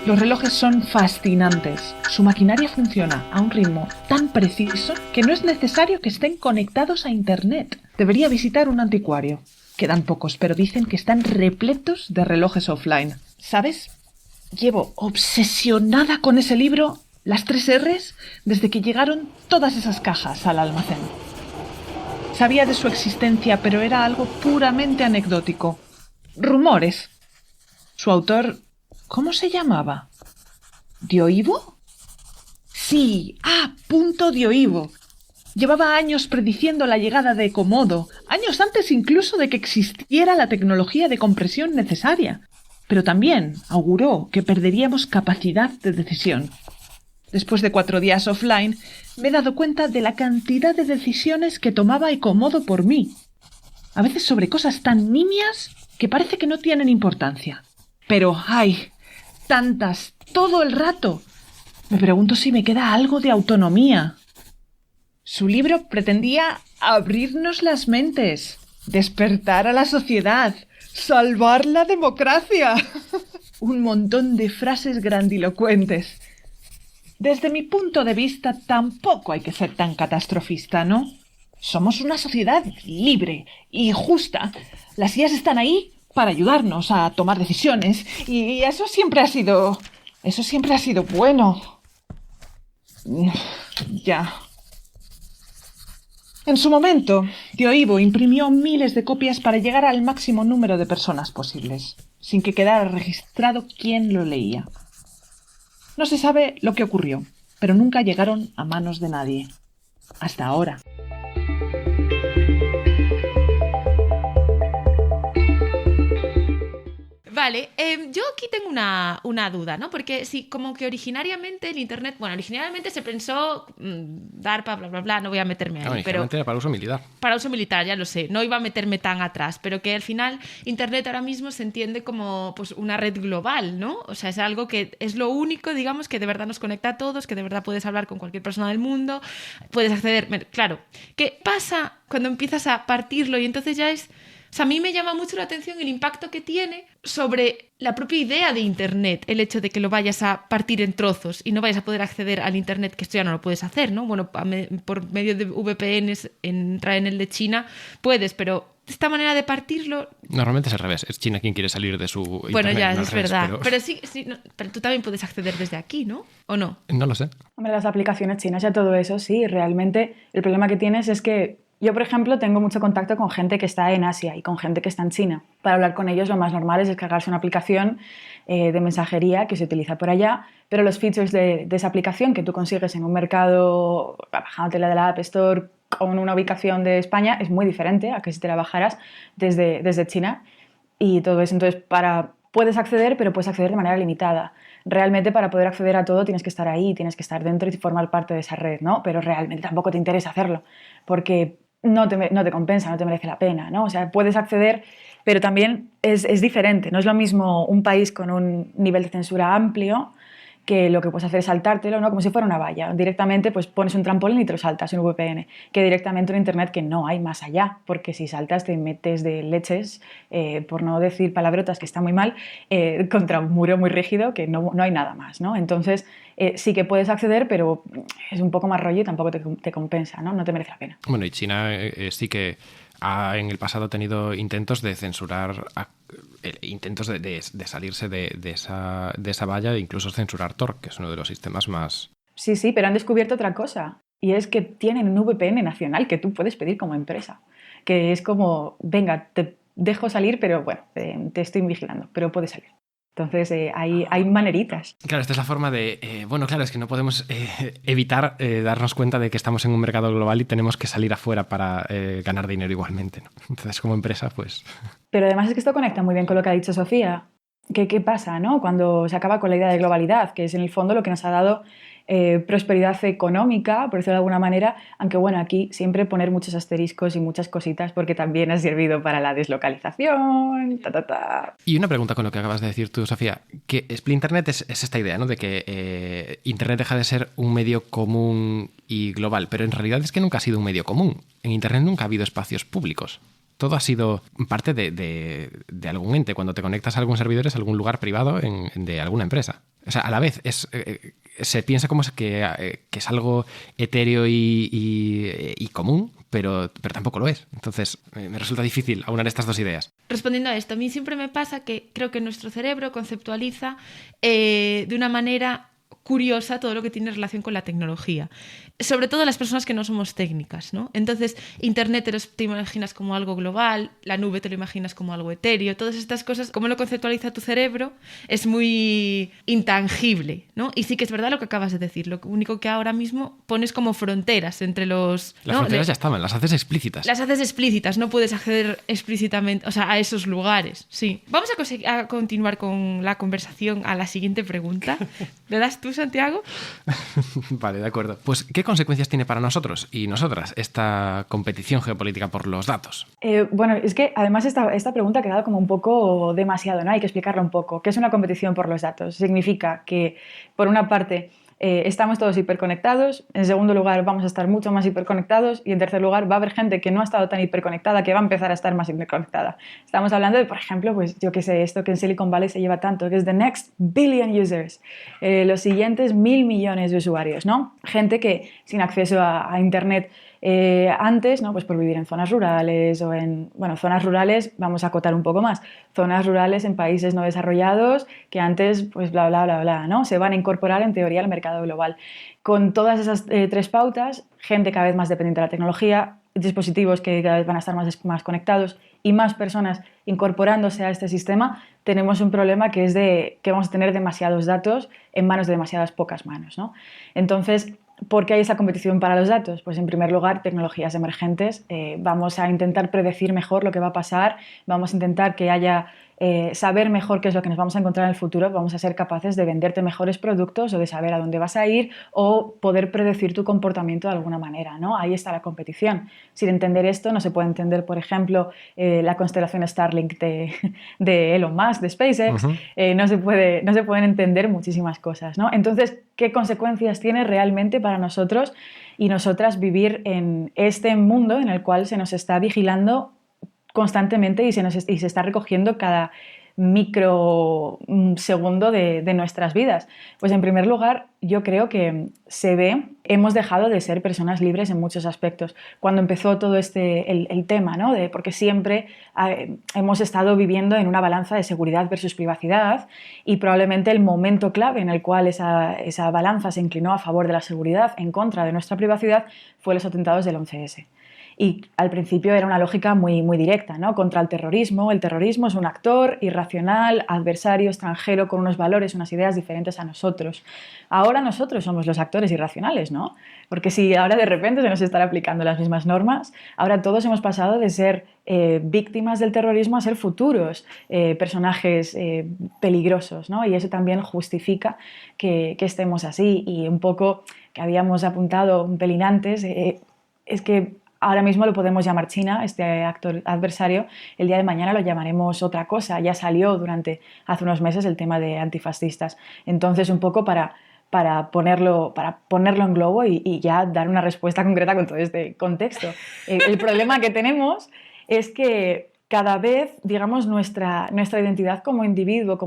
[SPEAKER 4] Los relojes son fascinantes. Su maquinaria funciona a un ritmo tan preciso que no es necesario que estén conectados a Internet. Debería visitar un anticuario. Quedan pocos, pero dicen que están repletos de relojes offline. ¿Sabes? Llevo obsesionada con ese libro, Las 3 R's, desde que llegaron todas esas cajas al almacén. Sabía de su existencia, pero era algo puramente anecdótico. Rumores. Su autor, ¿cómo se llamaba? ¿Dioivo? Sí, Dioivo. Llevaba años prediciendo la llegada de Komodo, años antes incluso de que existiera la tecnología de compresión necesaria. Pero también auguró que perderíamos capacidad de decisión. Después de 4 días offline, me he dado cuenta de la cantidad de decisiones que tomaba Komodo por mí. A veces sobre cosas tan nimias que parece que no tienen importancia. Pero ¡ay! Tantas, todo el rato. Me pregunto si me queda algo de autonomía. Su libro pretendía abrirnos las mentes, despertar a la sociedad, salvar la democracia. Un montón de frases grandilocuentes. Desde mi punto de vista, tampoco hay que ser tan catastrofista, ¿no? Somos una sociedad libre y justa. Las IAs están ahí para ayudarnos a tomar decisiones y eso siempre ha sido bueno. Ya. En su momento, Dioivo imprimió miles de copias para llegar al máximo número de personas posibles, sin que quedara registrado quién lo leía. No se sabe lo que ocurrió, pero nunca llegaron a manos de nadie. Hasta ahora.
[SPEAKER 2] Vale, yo aquí tengo una duda, ¿no? Porque sí, como que originariamente el Internet, bueno, originalmente se pensó DARPA, bla, bla, bla, no voy a meterme ahí.
[SPEAKER 1] Originalmente era para uso militar.
[SPEAKER 2] Para uso militar, ya lo sé, no iba a meterme tan atrás, pero que al final Internet ahora mismo se entiende como pues, una red global, ¿no? O sea, es algo que es lo único, digamos, que de verdad nos conecta a todos, que de verdad puedes hablar con cualquier persona del mundo, puedes acceder... Claro, ¿qué pasa cuando empiezas a partirlo y entonces ya es... O sea, a mí me llama mucho la atención el impacto que tiene sobre la propia idea de Internet, el hecho de que lo vayas a partir en trozos y no vayas a poder acceder al Internet, que esto ya no lo puedes hacer, ¿no? Bueno, por medio de VPNs, entrar en el de China, puedes, pero esta manera de partirlo...
[SPEAKER 1] Normalmente es al revés, es China quien quiere salir de su Internet.
[SPEAKER 2] Bueno, ya,
[SPEAKER 1] no
[SPEAKER 2] es
[SPEAKER 1] revés,
[SPEAKER 2] verdad. Pero sí, no, pero tú también puedes acceder desde aquí, ¿no? ¿O no?
[SPEAKER 1] No lo sé.
[SPEAKER 3] Hombre, las aplicaciones chinas y todo eso, sí, realmente el problema que tienes es que yo, por ejemplo, tengo mucho contacto con gente que está en Asia y con gente que está en China. Para hablar con ellos lo más normal es descargarse una aplicación de mensajería que se utiliza por allá, pero los features de esa aplicación que tú consigues en un mercado, bajándotela de la App Store con una ubicación de España, es muy diferente a que si te la bajaras desde China y todo eso. Entonces, puedes acceder, pero puedes acceder de manera limitada. Realmente para poder acceder a todo tienes que estar ahí, tienes que estar dentro y formar parte de esa red, ¿no? Pero realmente tampoco te interesa hacerlo, porque no te compensa, no te merece la pena, ¿no? O sea, puedes acceder, pero también es diferente. No es lo mismo un país con un nivel de censura amplio que lo que puedes hacer es saltártelo, ¿no? Como si fuera una valla. Directamente pues pones un trampolín y te lo saltas en un VPN, que directamente en Internet que no hay más allá, porque si saltas te metes de leches, por no decir palabrotas que está muy mal, contra un muro muy rígido que no hay nada más, ¿no? Entonces sí que puedes acceder, pero es un poco más rollo y tampoco te compensa, ¿no? No te merece la pena.
[SPEAKER 1] Bueno, y China sí que en el pasado ha tenido intentos de censurar, intentos de salirse de esa valla e incluso censurar Tor, que es uno de los sistemas más...
[SPEAKER 3] Sí, pero han descubierto otra cosa, y es que tienen un VPN nacional que tú puedes pedir como empresa, que es como, venga, te dejo salir, pero bueno, te estoy vigilando, pero puedes salir. Entonces hay maneritas.
[SPEAKER 1] Claro, esta es la forma de... bueno, claro, es que no podemos evitar darnos cuenta de que estamos en un mercado global y tenemos que salir afuera para ganar dinero igualmente, ¿no? Entonces, como empresa, pues...
[SPEAKER 3] Pero además es que esto conecta muy bien con lo que ha dicho Sofía. ¿Qué pasa, no? Cuando se acaba con la idea de globalidad, que es en el fondo lo que nos ha dado prosperidad económica, por decirlo de alguna manera, aunque bueno, aquí siempre poner muchos asteriscos y muchas cositas porque también ha servido para la deslocalización.
[SPEAKER 1] Y una pregunta con lo que acabas de decir tú, Sofía, que Internet es esta idea, ¿no?, de que Internet deja de ser un medio común y global, pero en realidad es que nunca ha sido un medio común. En Internet nunca ha habido espacios públicos. Todo ha sido parte de algún ente. Cuando te conectas a algún servidor es algún lugar privado de alguna empresa. O sea, a la vez se piensa como que es algo etéreo y común, pero tampoco lo es. Entonces, me resulta difícil aunar estas dos ideas.
[SPEAKER 2] Respondiendo a esto, a mí siempre me pasa que creo que nuestro cerebro conceptualiza de una manera curiosa todo lo que tiene relación con la tecnología. Sobre todo las personas que no somos técnicas, ¿no? Entonces, Internet te imaginas como algo global, la nube te lo imaginas como algo etéreo, todas estas cosas, como lo conceptualiza tu cerebro, es muy intangible, ¿no? Y sí que es verdad lo que acabas de decir, lo único que ahora mismo pones como fronteras entre los...
[SPEAKER 1] Las fronteras ya estaban, las haces explícitas.
[SPEAKER 2] Las haces explícitas, no puedes acceder explícitamente, o sea, a esos lugares, sí. Vamos a continuar con la conversación a la siguiente pregunta. ¿Le das tú, Santiago?
[SPEAKER 1] Vale, de acuerdo. Pues, ¿qué consecuencias tiene para nosotros y nosotras esta competición geopolítica por los datos?
[SPEAKER 3] Bueno, es que además esta pregunta ha quedado como un poco demasiado, ¿no? Hay que explicarlo un poco. ¿Qué es una competición por los datos? Significa que, por una parte, estamos todos hiperconectados, en segundo lugar vamos a estar mucho más hiperconectados y en tercer lugar va a haber gente que no ha estado tan hiperconectada que va a empezar a estar más hiperconectada. Estamos hablando de, por ejemplo, pues yo qué sé, esto que en Silicon Valley se lleva tanto, que es the next billion users, los siguientes 1.000 millones de usuarios, ¿no? Gente que sin acceso a Internet antes, ¿no? Pues por vivir en zonas rurales o en, bueno, zonas rurales, vamos a acotar un poco más, zonas rurales en países no desarrollados que antes, pues bla, bla, bla, bla, ¿no? Se van a incorporar en teoría al mercado global. Con todas esas tres pautas, gente cada vez más dependiente de la tecnología, dispositivos que cada vez van a estar más conectados y más personas incorporándose a este sistema, tenemos un problema que es de que vamos a tener demasiados datos en manos de demasiadas pocas manos, ¿no? Entonces, ¿por qué hay esa competición para los datos? Pues en primer lugar, tecnologías emergentes. Vamos a intentar predecir mejor lo que va a pasar, vamos a intentar que haya saber mejor qué es lo que nos vamos a encontrar en el futuro, vamos a ser capaces de venderte mejores productos o de saber a dónde vas a ir o poder predecir tu comportamiento de alguna manera, ¿no? Ahí está la competición. Sin entender esto no se puede entender, por ejemplo, la constelación Starlink de Elon Musk, de SpaceX. No se pueden entender muchísimas cosas, ¿no? Entonces, ¿qué consecuencias tiene realmente para nosotros y nosotras vivir en este mundo en el cual se nos está vigilando constantemente y se está recogiendo cada microsegundo de nuestras vidas? Pues en primer lugar, yo creo que hemos dejado de ser personas libres en muchos aspectos. Cuando empezó todo el tema, ¿no? Porque siempre hemos estado viviendo en una balanza de seguridad versus privacidad y probablemente el momento clave en el cual esa balanza se inclinó a favor de la seguridad en contra de nuestra privacidad fue los atentados del 11S. Y al principio era una lógica muy, muy directa, ¿no? Contra el terrorismo. El terrorismo es un actor irracional, adversario, extranjero, con unos valores, unas ideas diferentes a nosotros. Ahora nosotros somos los actores irracionales, ¿no? Porque si ahora de repente se nos están aplicando las mismas normas, ahora todos hemos pasado de ser víctimas del terrorismo a ser futuros personajes peligrosos, ¿no? Y eso también justifica que estemos así. Y un poco que habíamos apuntado un pelín antes, es que ahora mismo lo podemos llamar China, este actor adversario. El día de mañana lo llamaremos otra cosa. Ya salió hace unos meses el tema de antifascistas. Entonces, un poco para ponerlo en globo y ya dar una respuesta concreta con todo este contexto. El problema que tenemos es que cada vez, digamos, nuestra identidad como individuo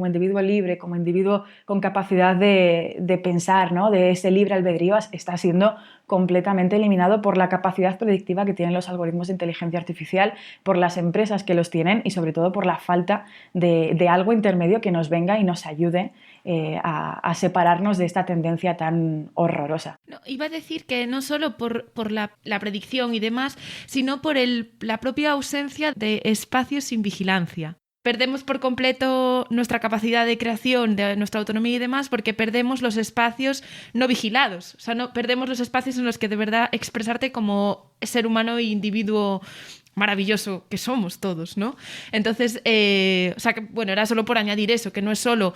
[SPEAKER 3] libre, como individuo con capacidad de pensar, ¿no? De ese libre albedrío, está siendo completamente eliminado por la capacidad predictiva que tienen los algoritmos de inteligencia artificial, por las empresas que los tienen y sobre todo por la falta de algo intermedio que nos venga y nos ayude a separarnos de esta tendencia tan horrorosa.
[SPEAKER 2] No, iba a decir que no solo por la predicción y demás, sino por la propia ausencia de espacios sin vigilancia. Perdemos por completo nuestra capacidad de creación, de nuestra autonomía y demás, porque perdemos los espacios no vigilados. O sea, perdemos los espacios en los que de verdad expresarte como ser humano e individuo maravilloso que somos todos, ¿no? Entonces, o sea, que, bueno, era solo por añadir eso, que no es solo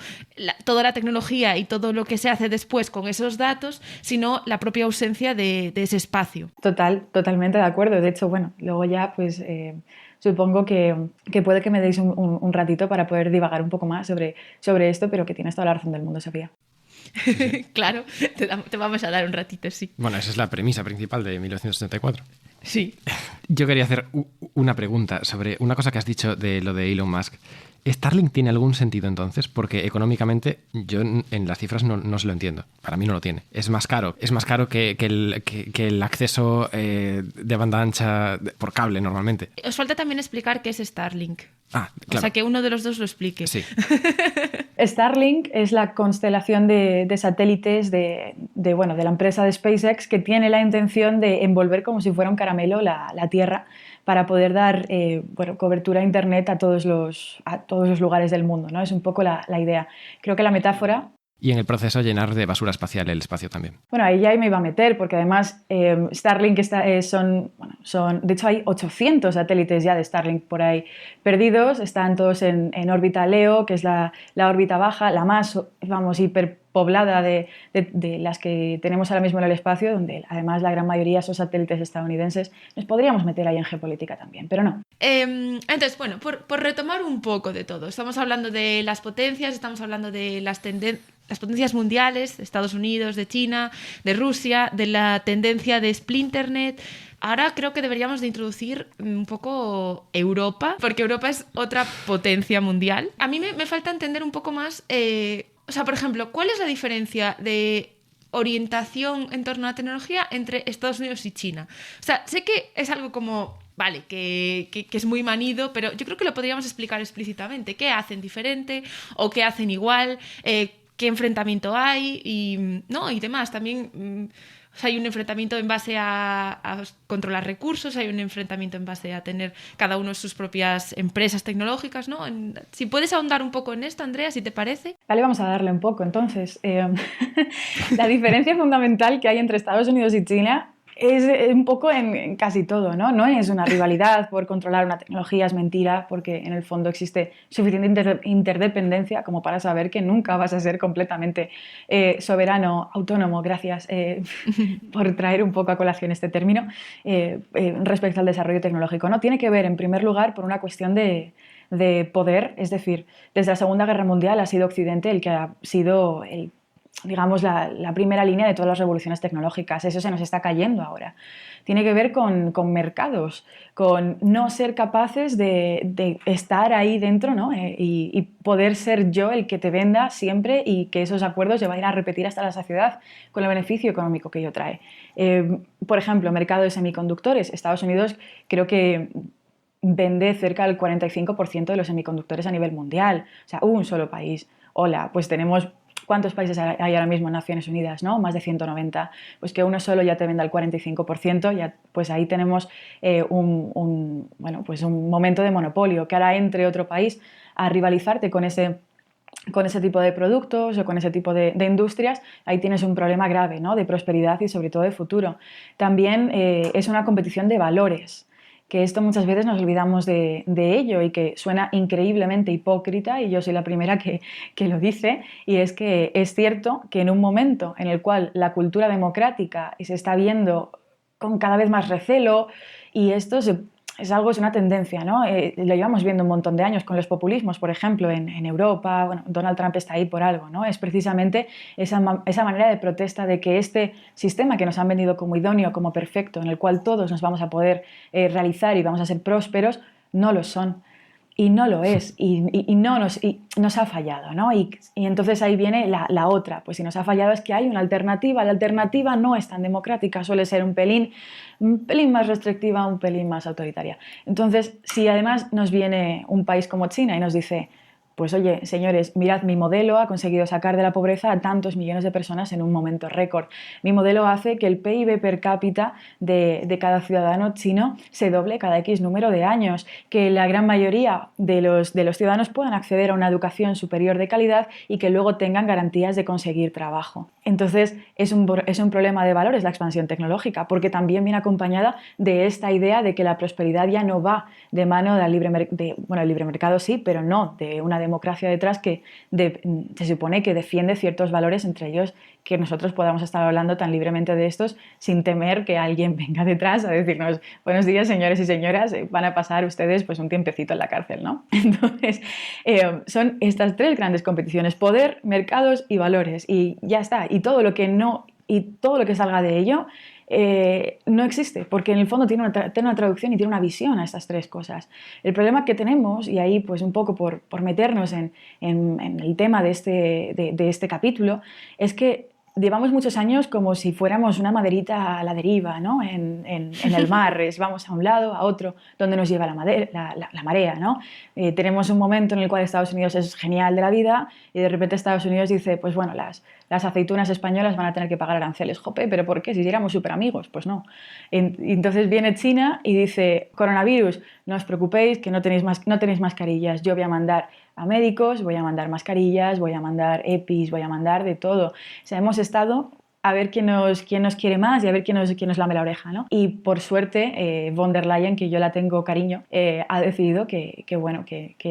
[SPEAKER 2] toda la tecnología y todo lo que se hace después con esos datos, sino la propia ausencia de ese espacio.
[SPEAKER 3] Totalmente de acuerdo. De hecho, bueno, luego ya, pues supongo que puede que me deis un ratito para poder divagar un poco más sobre esto, pero que tienes toda la razón del mundo, Sofía.
[SPEAKER 2] Claro, te vamos a dar un ratito, sí.
[SPEAKER 1] Bueno, esa es la premisa principal de 1974.
[SPEAKER 2] Sí.
[SPEAKER 1] Yo quería hacer una pregunta sobre una cosa que has dicho de lo de Elon Musk. ¿Starlink tiene algún sentido entonces? Porque económicamente yo en las cifras no se lo entiendo. Para mí no lo tiene. Es más caro que el acceso de banda ancha por cable normalmente.
[SPEAKER 2] Os falta también explicar qué es Starlink.
[SPEAKER 1] Ah, claro.
[SPEAKER 2] O sea, que uno de los dos lo explique.
[SPEAKER 1] Sí.
[SPEAKER 3] Starlink es la constelación de satélites de la empresa de SpaceX, que tiene la intención de envolver como si fuera un caramelo la Tierra para poder dar cobertura a Internet a todos los lugares del mundo, ¿no? Es un poco la idea. Creo que la metáfora...
[SPEAKER 1] Y en el proceso llenar de basura espacial el espacio también.
[SPEAKER 3] Bueno, ahí ya me iba a meter, porque además Starlink de hecho hay 800 satélites ya de Starlink por ahí perdidos, están todos en órbita LEO, que es la órbita baja, la más, hiperpoblada de las que tenemos ahora mismo en el espacio, donde además la gran mayoría son satélites estadounidenses. Nos podríamos meter ahí en geopolítica también, pero no.
[SPEAKER 2] Entonces, bueno, por retomar un poco de todo, estamos hablando de las potencias, estamos hablando de las potencias mundiales, de Estados Unidos, de China, de Rusia, de la tendencia de Splinternet. Ahora creo que deberíamos de introducir un poco Europa, porque Europa es otra potencia mundial. A mí me falta entender un poco más, o sea, por ejemplo, ¿cuál es la diferencia de orientación en torno a la tecnología entre Estados Unidos y China? O sea, sé que es algo como... Vale, que es muy manido, pero yo creo que lo podríamos explicar explícitamente. ¿Qué hacen diferente o qué hacen igual? ¿Qué enfrentamiento hay? Y demás. También hay un enfrentamiento en base a controlar recursos, hay un enfrentamiento en base a tener cada uno sus propias empresas tecnológicas, ¿no? Si puedes ahondar un poco en esto, Andrea, si te parece.
[SPEAKER 3] Vale, vamos a darle un poco. Entonces, la diferencia fundamental que hay entre Estados Unidos y China es un poco en casi todo, ¿no? No es una rivalidad por controlar una tecnología, es mentira, porque en el fondo existe suficiente interdependencia como para saber que nunca vas a ser completamente soberano, autónomo, gracias por traer un poco a colación este término, respecto al desarrollo tecnológico, ¿no? Tiene que ver, en primer lugar, por una cuestión de poder, es decir, desde la Segunda Guerra Mundial ha sido Occidente el que ha sido la primera línea de todas las revoluciones tecnológicas. Eso se nos está cayendo ahora. Tiene que ver con mercados, con no ser capaces de estar ahí dentro, ¿no? y poder ser yo el que te venda siempre y que esos acuerdos se vayan a repetir hasta la saciedad con el beneficio económico que ello trae. Por ejemplo, mercado de semiconductores. Estados Unidos creo que vende cerca del 45% de los semiconductores a nivel mundial. O sea, un solo país. Hola, pues tenemos... ¿Cuántos países hay ahora mismo en Naciones Unidas? ¿No? Más de 190. Pues que uno solo ya te venda el 45%, ya, pues ahí tenemos un momento de monopolio. Que ahora entre otro país a rivalizarte con ese tipo de productos o con ese tipo de industrias, ahí tienes un problema grave, ¿no? De prosperidad y sobre todo de futuro. También es una competición de valores, que esto muchas veces nos olvidamos de ello y que suena increíblemente hipócrita, y yo soy la primera que lo dice, y es que es cierto que en un momento en el cual la cultura democrática se está viendo con cada vez más recelo, y esto es una tendencia, ¿no? Lo llevamos viendo un montón de años con los populismos, por ejemplo, en Europa. Bueno, Donald Trump está ahí por algo, ¿no? Es precisamente esa manera de protesta de que este sistema que nos han vendido como idóneo, como perfecto, en el cual todos nos vamos a poder realizar y vamos a ser prósperos, no lo son. Y no lo es, y nos ha fallado, ¿no? Y entonces ahí viene la otra, pues si nos ha fallado es que hay una alternativa, la alternativa no es tan democrática, suele ser un pelín más restrictiva, un pelín más autoritaria. Entonces, si además nos viene un país como China y nos dice, pues oye, señores, mirad, mi modelo ha conseguido sacar de la pobreza a tantos millones de personas en un momento récord. Mi modelo hace que el PIB per cápita de cada ciudadano chino se doble cada X número de años, que la gran mayoría de los ciudadanos puedan acceder a una educación superior de calidad y que luego tengan garantías de conseguir trabajo. Entonces es un problema de valores la expansión tecnológica, porque también viene acompañada de esta idea de que la prosperidad ya no va de mano del el libre mercado sí, pero no de una democracia detrás que se supone que defiende ciertos valores, entre ellos que nosotros podamos estar hablando tan libremente de estos sin temer que alguien venga detrás a decirnos buenos días señores y señoras, van a pasar ustedes pues un tiempecito en la cárcel, ¿no? Entonces son estas tres grandes competiciones: poder, mercados y valores, y ya está. Y todo lo que salga de ello no existe, porque en el fondo tiene una traducción y tiene una visión a estas tres cosas. El problema que tenemos, y ahí pues un poco por meternos en el tema de este capítulo, es que llevamos muchos años como si fuéramos una maderita a la deriva, ¿no? En el mar, vamos a un lado, a otro, donde nos lleva la marea, ¿no? Tenemos un momento en el cual Estados Unidos es genial de la vida y de repente Estados Unidos dice, pues bueno, las aceitunas españolas van a tener que pagar aranceles. Jope, ¿pero por qué? Si éramos súper amigos. Pues no. Entonces viene China y dice, coronavirus, no os preocupéis, que no tenéis mascarillas, yo voy a mandar a médicos, voy a mandar mascarillas, voy a mandar EPIs, voy a mandar de todo. O sea, hemos estado a ver quién nos quiere más y a ver quién nos lame la oreja, ¿no? Y por suerte, von der Leyen, que yo la tengo cariño, ha decidido que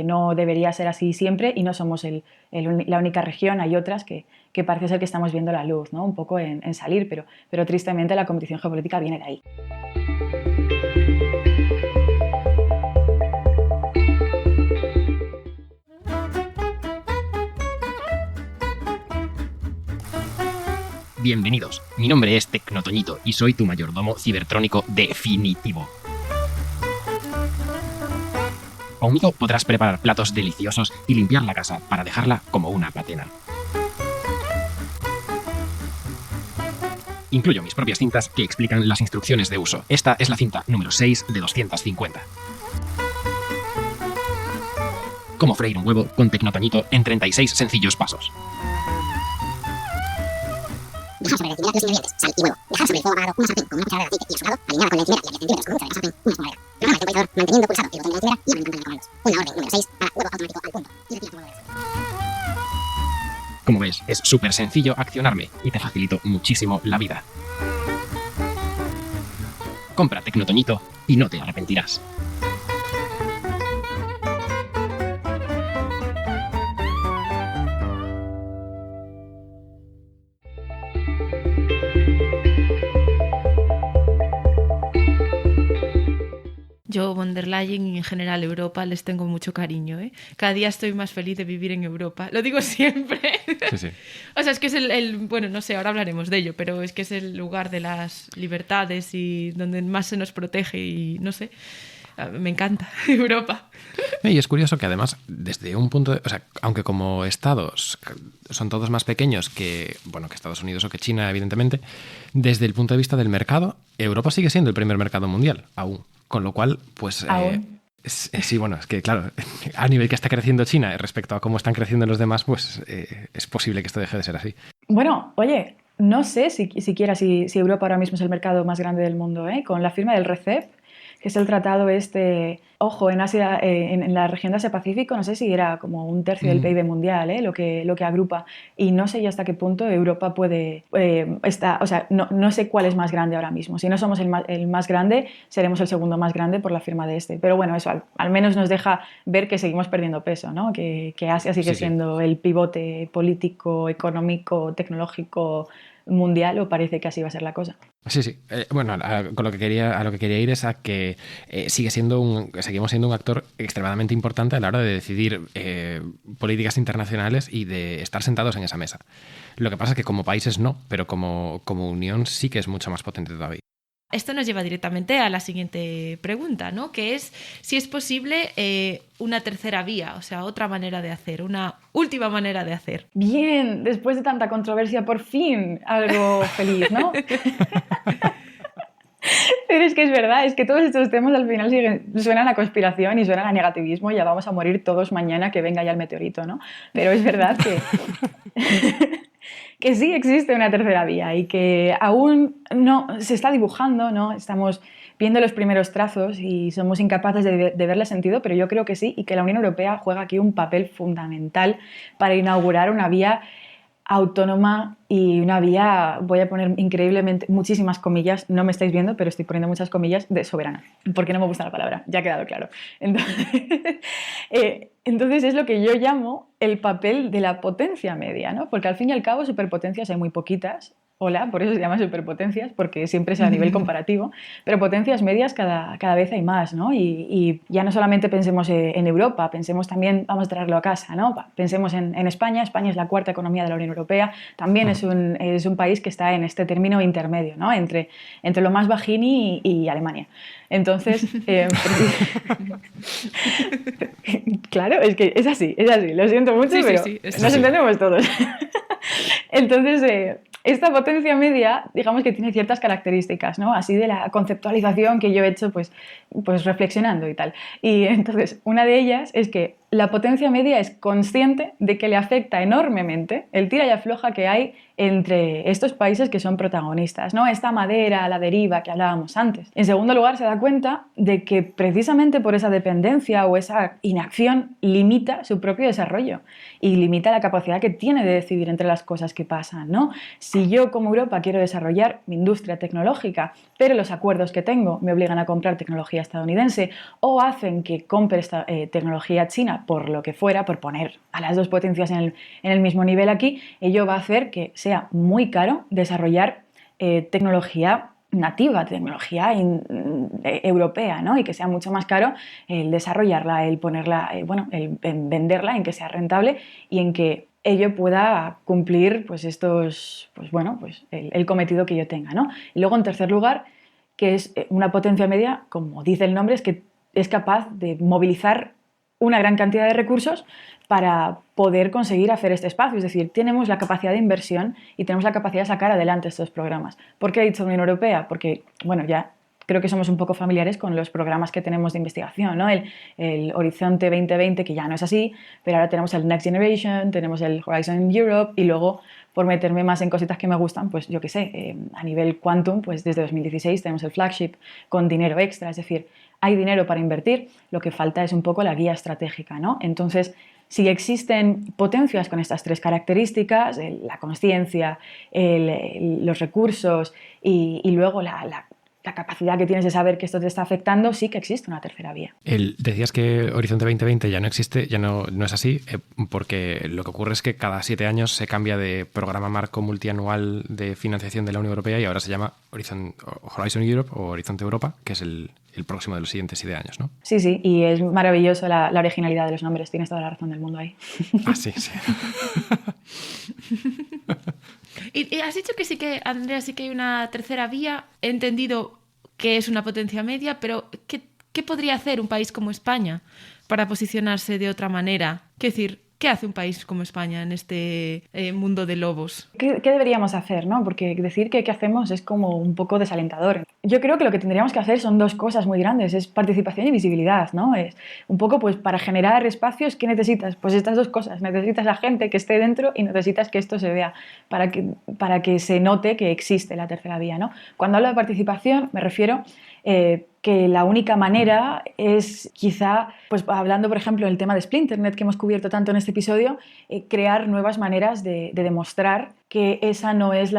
[SPEAKER 3] no debería ser así siempre y no somos la única región. Hay otras que parece ser que estamos viendo la luz, ¿no? Un poco en salir, pero tristemente la competición geopolítica viene de ahí.
[SPEAKER 1] Bienvenidos, mi nombre es Tecnotoñito y soy tu mayordomo cibertrónico definitivo. Conmigo podrás preparar platos deliciosos y limpiar la casa para dejarla como una patena. Incluyo mis propias cintas que explican las instrucciones de uso. Esta es la cinta número 6 de 250. Cómo freír un huevo con Tecnotoñito en 36 sencillos pasos. Dejar sobre la encimera los ingredientes, sal y huevo. Dejar sobre el fuego apagado una sartén con una cucharada de aceite y azúcar, alineada con la encimera y el centímetros con mucho de la sartén, una espumadera. Programa el temporizador manteniendo pulsado el botón de la encimera y aumentando la comandos. Una orden número 6 para huevo automático al punto. Y retira tu huevo de la sartén. Como ves, es súper sencillo accionarme y te facilito muchísimo la vida. Compra Tecnotoñito y no te arrepentirás.
[SPEAKER 2] Yo, von der Leyen y en general Europa les tengo mucho cariño, ¿eh? Cada día estoy más feliz de vivir en Europa. Lo digo siempre.
[SPEAKER 1] Sí, sí.
[SPEAKER 2] O sea, es que es bueno, no sé, ahora hablaremos de ello, pero es que es el lugar de las libertades y donde más se nos protege y no sé. Me encanta Europa.
[SPEAKER 1] Y es curioso que además, desde un punto de... O sea, aunque como estados son todos más pequeños que Estados Unidos o que China, evidentemente, desde el punto de vista del mercado, Europa sigue siendo el primer mercado mundial, aún. Con lo cual, pues... sí, bueno, es que claro, a nivel que está creciendo China respecto a cómo están creciendo los demás, pues es posible que esto deje de ser así.
[SPEAKER 3] Bueno, oye, no sé siquiera si Europa ahora mismo es el mercado más grande del mundo, ¿eh? Con la firma del RCEP, que es el tratado ojo, en Asia, en la región de Asia-Pacífico, no sé si era como un tercio del PIB mundial, lo que agrupa, y no sé ya hasta qué punto Europa puede o sea, no sé cuál es más grande ahora mismo. Si no somos el más grande, seremos el segundo más grande por la firma de este. Pero bueno, eso al menos nos deja ver que seguimos perdiendo peso, ¿no? Que Asia sigue siendo el pivote político, económico, tecnológico mundial, o parece que así va a ser la cosa.
[SPEAKER 1] Sí, sí. Con lo que quería ir es a que seguimos siendo un actor extremadamente importante a la hora de decidir políticas internacionales y de estar sentados en esa mesa. Lo que pasa es que como países no, pero como unión sí que es mucho más potente todavía.
[SPEAKER 2] Esto nos lleva directamente a la siguiente pregunta, ¿no? Que es si es posible una tercera vía, o sea, otra manera de hacer, una última manera de hacer.
[SPEAKER 3] Bien, después de tanta controversia, por fin algo feliz, ¿no? Pero es que es verdad, es que todos estos temas al final suenan a conspiración y suenan a negativismo, ya vamos a morir todos mañana que venga ya el meteorito, ¿no? Pero es verdad que... que sí existe una tercera vía y que aún no se está dibujando, ¿no? Estamos viendo los primeros trazos y somos incapaces de verle sentido, pero yo creo que sí, y que la Unión Europea juega aquí un papel fundamental para inaugurar una vía autónoma y una vía, voy a poner increíblemente, muchísimas comillas, no me estáis viendo, pero estoy poniendo muchas comillas, de soberana, porque no me gusta la palabra, ya ha quedado claro. Entonces es lo que yo llamo el papel de la potencia media, ¿no? Porque al fin y al cabo superpotencias hay muy poquitas. Hola, por eso se llama superpotencias, porque siempre es a nivel comparativo, pero potencias medias cada vez hay más, ¿no? Y ya no solamente pensemos en Europa, pensemos también, vamos a traerlo a casa, ¿no? Pensemos en España. España es la cuarta economía de la Unión Europea, también es un país que está en este término intermedio, ¿no? Entre lo más bajín y Alemania. Entonces, claro, es que es así, lo siento mucho,
[SPEAKER 2] sí,
[SPEAKER 3] pero
[SPEAKER 2] sí,
[SPEAKER 3] nos entendemos todos. Entonces, esta potencia media, digamos que tiene ciertas características, ¿no? Así de la conceptualización que yo he hecho, pues reflexionando y tal. Y entonces, una de ellas es que la potencia media es consciente de que le afecta enormemente el tira y afloja que hay entre estos países que son protagonistas, ¿no? Esta madera a la deriva que hablábamos antes. En segundo lugar, se da cuenta de que precisamente por esa dependencia o esa inacción limita su propio desarrollo y limita la capacidad que tiene de decidir entre las cosas que pasan, ¿no? Si yo como Europa quiero desarrollar mi industria tecnológica, pero los acuerdos que tengo me obligan a comprar tecnología estadounidense o hacen que compre esta tecnología china por lo que fuera, por poner a las dos potencias en el mismo nivel aquí, ello va a hacer que sea muy caro desarrollar tecnología nativa, tecnología europea, ¿no? Y que sea mucho más caro el desarrollarla, el ponerla, el venderla, en que sea rentable y en que ello pueda cumplir pues el cometido que yo tenga, ¿no? Y luego, en tercer lugar, que es una potencia media, como dice el nombre, es que es capaz de movilizar una gran cantidad de recursos para poder conseguir hacer este espacio. Es decir, tenemos la capacidad de inversión y tenemos la capacidad de sacar adelante estos programas. ¿Por qué he dicho Unión Europea? Porque, ya creo que somos un poco familiares con los programas que tenemos de investigación, ¿no? El Horizonte 2020, que ya no es así, pero ahora tenemos el Next Generation, tenemos el Horizon Europe y luego, por meterme más en cositas que me gustan, pues yo qué sé, a nivel Quantum, pues desde 2016 tenemos el Flagship con dinero extra, es decir, hay dinero para invertir, lo que falta es un poco la guía estratégica, ¿no? Entonces, si existen potencias con estas tres características, la consciencia, los recursos y luego la capacidad que tienes de saber que esto te está afectando, sí que existe una tercera vía.
[SPEAKER 1] Decías que Horizonte 2020 ya no existe, ya no es así, porque lo que ocurre es que cada 7 años se cambia de programa marco multianual de financiación de la Unión Europea y ahora se llama Horizon Europe o Horizonte Europa, que es el próximo de los siguientes 7 años, ¿no?
[SPEAKER 3] Sí, y es maravilloso la originalidad de los nombres, tienes toda la razón del mundo ahí.
[SPEAKER 1] Ah, sí.
[SPEAKER 2] Y has dicho que sí que, Andrea, sí que hay una tercera vía. He entendido que es una potencia media, pero ¿qué podría hacer un país como España para posicionarse de otra manera? Quiero decir, ¿qué hace un país como España en este mundo de lobos?
[SPEAKER 3] ¿Qué deberíamos hacer, ¿no? Porque decir que qué hacemos es como un poco desalentador. Yo creo que lo que tendríamos que hacer son dos cosas muy grandes, es participación y visibilidad, ¿no? Es un poco, pues, para generar espacios, ¿qué necesitas? Pues estas dos cosas, necesitas a gente que esté dentro y necesitas que esto se vea para que se note que existe la tercera vía, ¿no? Cuando hablo de participación me refiero que la única manera es quizá, pues hablando por ejemplo del tema de Splinternet que hemos cubierto tanto en este episodio, crear nuevas maneras de demostrar que esa no es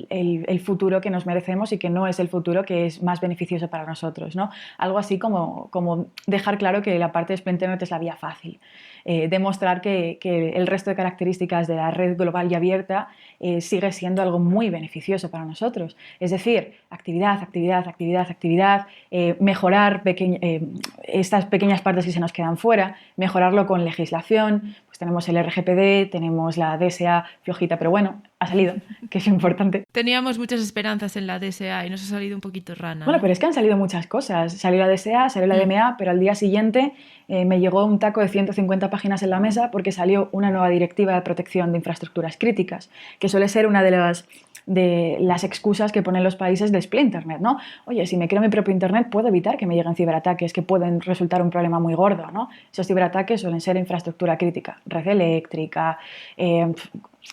[SPEAKER 3] el futuro que nos merecemos y que no es el futuro que es más beneficioso para nosotros, ¿no? Algo así como dejar claro que la parte de Splinternet es la vía fácil. Demostrar que el resto de características de la red global y abierta sigue siendo algo muy beneficioso para nosotros. Es decir, actividad, mejorar estas pequeñas partes que se nos quedan fuera, mejorarlo con legislación. Pues tenemos el RGPD, tenemos la DSA flojita, pero bueno, ha salido, que es importante.
[SPEAKER 2] Teníamos muchas esperanzas en la DSA y nos ha salido un poquito rana.
[SPEAKER 3] Bueno, pero es que han salido muchas cosas. Salió la DSA, salió la DMA, pero al día siguiente me llegó un taco de 150 páginas en la mesa porque salió una nueva directiva de protección de infraestructuras críticas, que suele ser una de las excusas que ponen los países de Splinternet, ¿no? Oye, si me creo mi propio Internet, puedo evitar que me lleguen ciberataques que pueden resultar un problema muy gordo, ¿no? Esos ciberataques suelen ser infraestructura crítica, red eléctrica,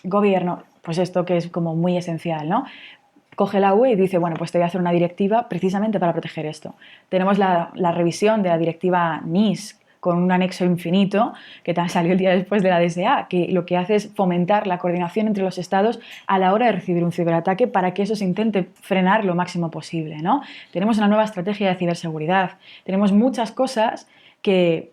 [SPEAKER 3] gobierno, pues esto que es como muy esencial, ¿no? Coge la UE y dice, bueno, pues te voy a hacer una directiva precisamente para proteger esto. Tenemos la revisión de la directiva NIS, con un anexo infinito que salió el día después de la DSA, que lo que hace es fomentar la coordinación entre los estados a la hora de recibir un ciberataque para que eso se intente frenar lo máximo posible, ¿no? Tenemos una nueva estrategia de ciberseguridad, tenemos muchas cosas que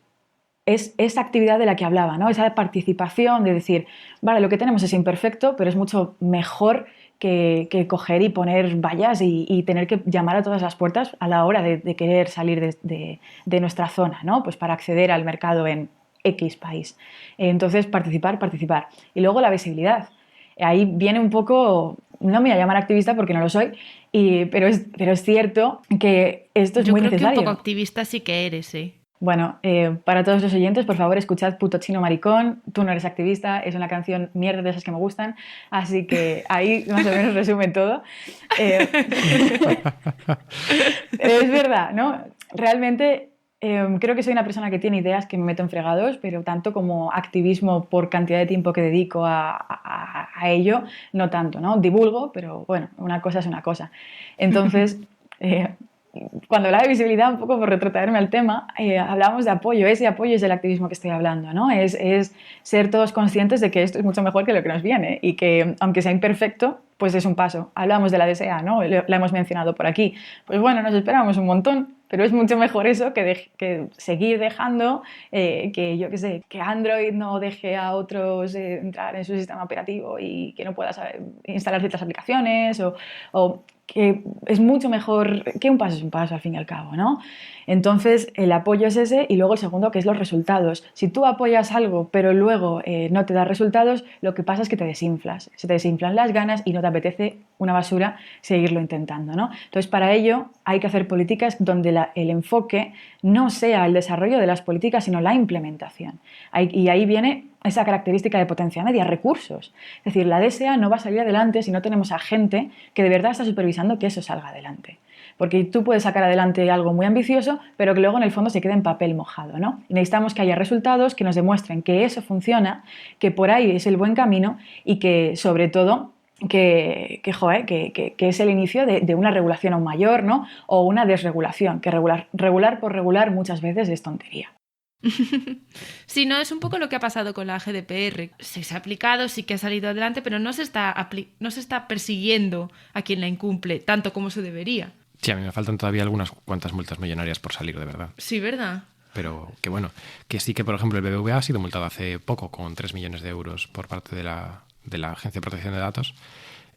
[SPEAKER 3] es esa actividad de la que hablaba, ¿no? Esa participación de decir, vale, lo que tenemos es imperfecto, pero es mucho mejor que coger y poner vallas y tener que llamar a todas las puertas a la hora de querer salir de nuestra zona, ¿no? Pues para acceder al mercado en X país. Entonces, participar. Y luego la visibilidad. Ahí viene un poco, no me voy a llamar activista porque no lo soy, pero es cierto que esto es muy necesario.
[SPEAKER 2] Yo creo que un poco activista sí que eres, ¿eh?
[SPEAKER 3] Bueno, para todos los oyentes, por favor, escuchad Puto Chino Maricón, tú no eres activista, es una canción mierda de esas que me gustan, así que ahí más o menos resume todo. Es verdad, ¿no? Realmente creo que soy una persona que tiene ideas que me meto en fregados, pero tanto como activismo por cantidad de tiempo que dedico a ello, no tanto, ¿no? Divulgo, pero bueno, una cosa es una cosa. Entonces... cuando hablaba de visibilidad, un poco por retrotraerme al tema, hablábamos de apoyo. Ese apoyo es el activismo que estoy hablando, ¿no? Es ser todos conscientes de que esto es mucho mejor que lo que nos viene y que, aunque sea imperfecto, pues es un paso. Hablamos de la DSA, ¿no? La hemos mencionado por aquí. Pues bueno, nos esperamos un montón, pero es mucho mejor eso que seguir dejando que, yo qué sé, que Android no deje a otros entrar en su sistema operativo y que no puedas instalar ciertas aplicaciones o que es mucho mejor, que un paso es un paso al fin y al cabo, ¿no? Entonces, el apoyo es ese y luego el segundo, que es los resultados. Si tú apoyas algo, pero luego no te da resultados, lo que pasa es que te desinflas. Se te desinflan las ganas y no te apetece una basura seguirlo intentando, ¿no? Entonces, para ello hay que hacer políticas donde el enfoque no sea el desarrollo de las políticas, sino la implementación. Y ahí viene esa característica de potencia media, recursos. Es decir, la DSA no va a salir adelante si no tenemos a gente que de verdad está supervisando que eso salga adelante. Porque tú puedes sacar adelante algo muy ambicioso, pero que luego en el fondo se quede en papel mojado, ¿no? Y necesitamos que haya resultados que nos demuestren que eso funciona, que por ahí es el buen camino y que, sobre todo, que es el inicio de una regulación aún mayor, ¿no? O una desregulación, que regular por regular muchas veces es tontería.
[SPEAKER 2] Sí, no, es un poco lo que ha pasado con la GDPR. Se ha aplicado, sí que ha salido adelante, pero no se está persiguiendo a quien la incumple tanto como se debería.
[SPEAKER 1] Sí, a mí me faltan todavía algunas cuantas multas millonarias por salir, de verdad.
[SPEAKER 2] Sí, ¿verdad?
[SPEAKER 1] Pero que bueno, que sí que, por ejemplo, el BBVA ha sido multado hace poco con 3 millones de euros por parte de la Agencia de Protección de Datos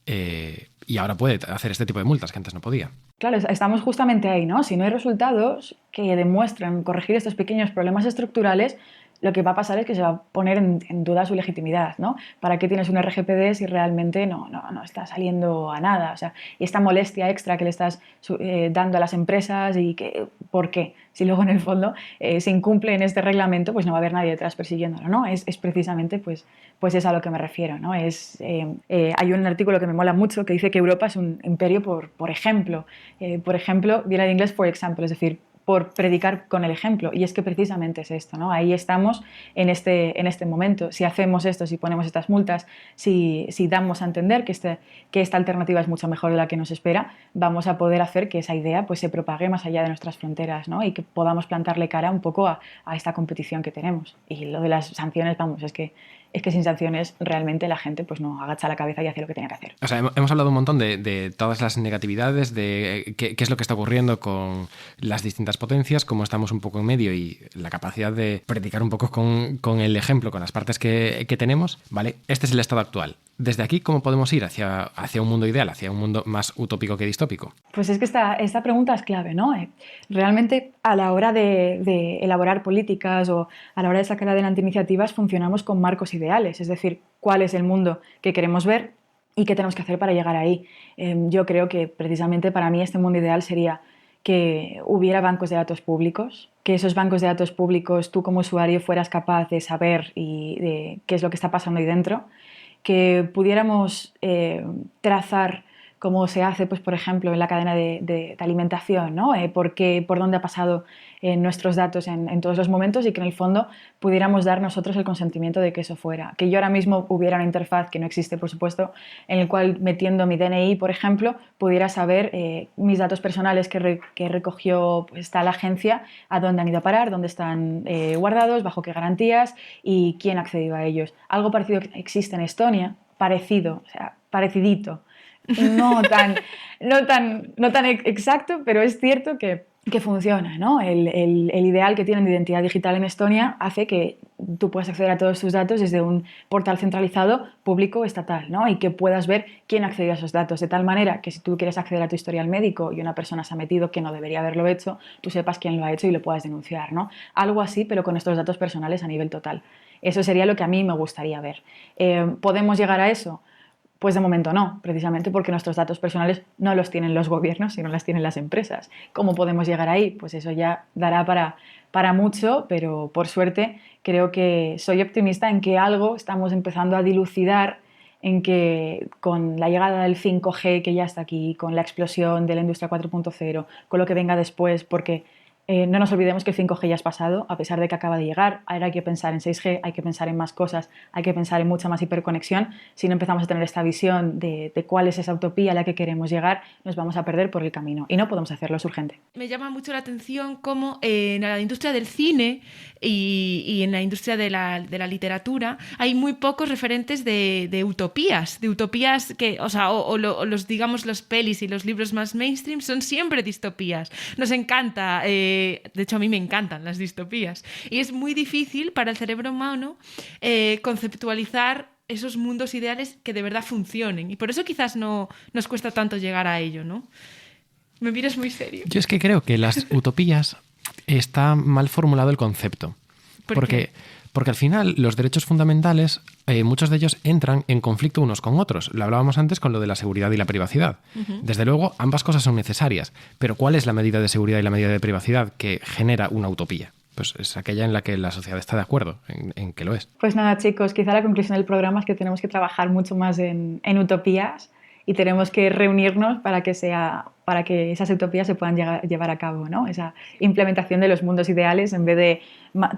[SPEAKER 1] y ahora puede hacer este tipo de multas que antes no podía.
[SPEAKER 3] Claro, estamos justamente ahí, ¿no? Si no hay resultados que demuestren corregir estos pequeños problemas estructurales, lo que va a pasar es que se va a poner en duda su legitimidad, ¿no? ¿Para qué tienes un RGPD si realmente no está saliendo a nada? O sea, y esta molestia extra que le estás dando a las empresas y ¿por qué? Si luego en el fondo se incumple en este reglamento, pues no va a haber nadie detrás persiguiéndolo, ¿no? Es precisamente pues es a lo que me refiero, ¿no? Hay un artículo que me mola mucho que dice que Europa es un imperio por ejemplo. Por ejemplo, viene de inglés for example, es decir, por predicar con el ejemplo. Y es que precisamente es esto, ¿no? Ahí estamos en este momento. Si hacemos esto, si ponemos estas multas, si damos a entender que esta alternativa es mucho mejor de la que nos espera, vamos a poder hacer que esa idea pues, se propague más allá de nuestras fronteras, ¿no? Y que podamos plantarle cara un poco a esta competición que tenemos. Y lo de las sanciones, vamos, es que sin sanciones realmente la gente pues no agacha la cabeza y hace lo que tenía que hacer.
[SPEAKER 1] O sea, hemos hablado un montón de todas las negatividades, de qué es lo que está ocurriendo con las distintas potencias, cómo estamos un poco en medio y la capacidad de predicar un poco con el ejemplo, con las partes que tenemos. Vale, este es el estado actual. Desde aquí, ¿cómo podemos ir hacia un mundo ideal, hacia un mundo más utópico que distópico?
[SPEAKER 3] Pues es que esta pregunta es clave, ¿no? Realmente a la hora de elaborar políticas o a la hora de sacar adelante iniciativas funcionamos con marcos ideales, es decir, cuál es el mundo que queremos ver y qué tenemos que hacer para llegar ahí. Yo creo que precisamente para mí este mundo ideal sería que hubiera bancos de datos públicos, que esos bancos de datos públicos tú como usuario fueras capaz de saber y de qué es lo que está pasando ahí dentro, que pudiéramos trazar como se hace, pues, por ejemplo, en la cadena de alimentación, ¿no? Por dónde ha pasado nuestros datos en todos los momentos y que en el fondo pudiéramos dar nosotros el consentimiento de que eso fuera. Que yo ahora mismo hubiera una interfaz, que no existe, por supuesto, en el cual metiendo mi DNI, por ejemplo, pudiera saber mis datos personales que recogió pues, tal agencia, a dónde han ido a parar, dónde están guardados, bajo qué garantías y quién ha accedido a ellos. Algo parecido existe en Estonia, parecido, o sea, parecidito. No tan exacto, pero es cierto que funciona, ¿no? El ideal que tienen de identidad digital en Estonia hace que tú puedas acceder a todos tus datos desde un portal centralizado público estatal, ¿no? Y que puedas ver quién ha accedido a esos datos, de tal manera que si tú quieres acceder a tu historial médico y una persona se ha metido que no debería haberlo hecho, tú sepas quién lo ha hecho y lo puedas denunciar, ¿no? Algo así, pero con estos datos personales a nivel total. Eso sería lo que a mí me gustaría ver. ¿Podemos llegar a eso? Pues de momento no, precisamente porque nuestros datos personales no los tienen los gobiernos, sino los tienen las empresas. ¿Cómo podemos llegar ahí? Pues eso ya dará para mucho, pero por suerte creo que soy optimista en que algo estamos empezando a dilucidar, en que con la llegada del 5G que ya está aquí, con la explosión de la industria 4.0, con lo que venga después, porque no nos olvidemos que el 5G ya es pasado, a pesar de que acaba de llegar. Ahora hay que pensar en 6G, hay que pensar en más cosas, hay que pensar en mucha más hiperconexión. Si no empezamos a tener esta visión de cuál es esa utopía a la que queremos llegar, nos vamos a perder por el camino y no podemos hacerlo, es urgente.
[SPEAKER 2] Me llama mucho la atención cómo en la industria del cine y en la industria de la literatura hay muy pocos referentes de utopías que, o sea, los, digamos, los pelis y los libros más mainstream son siempre distopías. Nos encanta, de hecho a mí me encantan las distopías y es muy difícil para el cerebro humano conceptualizar esos mundos ideales que de verdad funcionen y por eso quizás no nos cuesta tanto llegar a ello, ¿no? Me miras muy serio.
[SPEAKER 1] Yo es que creo que las utopías está mal formulado el concepto. Porque al final los derechos fundamentales, muchos de ellos entran en conflicto unos con otros. Lo hablábamos antes con lo de la seguridad y la privacidad. Uh-huh. Desde luego, ambas cosas son necesarias. Pero ¿cuál es la medida de seguridad y la medida de privacidad que genera una utopía? Pues es aquella en la que la sociedad está de acuerdo, en que lo es.
[SPEAKER 3] Pues nada, chicos, quizá la conclusión del programa es que tenemos que trabajar mucho más en utopías y tenemos que reunirnos para que esas utopías se puedan llevar a cabo, ¿no? Esa implementación de los mundos ideales en vez de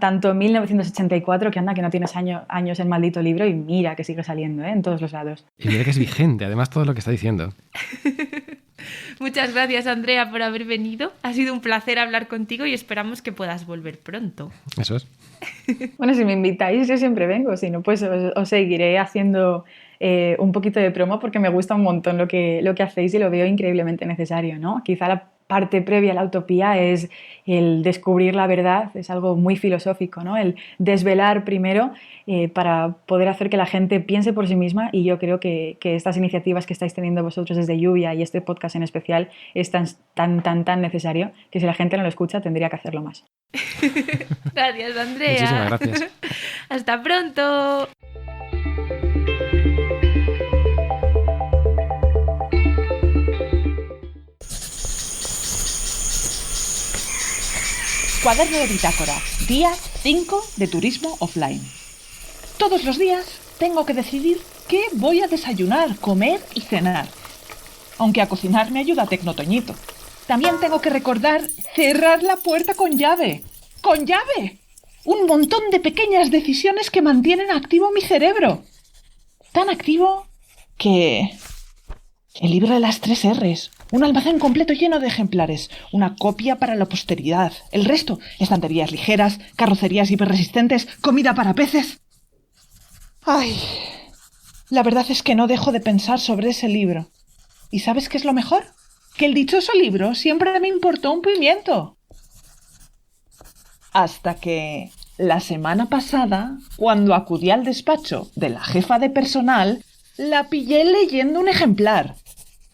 [SPEAKER 3] tanto 1984, que anda que no tienes años el maldito libro y mira que sigue saliendo, en todos los lados.
[SPEAKER 1] Y mira que es vigente, además, todo lo que está diciendo.
[SPEAKER 2] Muchas gracias, Andrea, por haber venido. Ha sido un placer hablar contigo y esperamos que puedas volver pronto.
[SPEAKER 1] Eso es.
[SPEAKER 3] Bueno, si me invitáis, yo siempre vengo. Si no, pues os seguiré haciendo un poquito de promo porque me gusta un montón lo que hacéis y lo veo increíblemente necesario, ¿no? Quizá la parte previa a la utopía es el descubrir la verdad, es algo muy filosófico, ¿no? El desvelar primero para poder hacer que la gente piense por sí misma y yo creo que estas iniciativas que estáis teniendo vosotros desde Lluvia y este podcast en especial es tan necesario que si la gente no lo escucha tendría que hacerlo más.
[SPEAKER 2] Gracias, Andrea.
[SPEAKER 1] Muchísimas gracias.
[SPEAKER 2] Hasta pronto.
[SPEAKER 4] Cuaderno de bitácora, día 5 de turismo offline. Todos los días tengo que decidir qué voy a desayunar, comer y cenar. Aunque a cocinar me ayuda Tecnotoñito. También tengo que recordar cerrar la puerta con llave. ¡Con llave! Un montón de pequeñas decisiones que mantienen activo mi cerebro. Tan activo que... El libro de las 3 R's. Un almacén completo lleno de ejemplares. Una copia para la posteridad. El resto, estanterías ligeras, carrocerías hiperresistentes, comida para peces. Ay, la verdad es que no dejo de pensar sobre ese libro. ¿Y sabes qué es lo mejor? Que el dichoso libro siempre me importó un pimiento. Hasta que la semana pasada, cuando acudí al despacho de la jefa de personal, la pillé leyendo un ejemplar.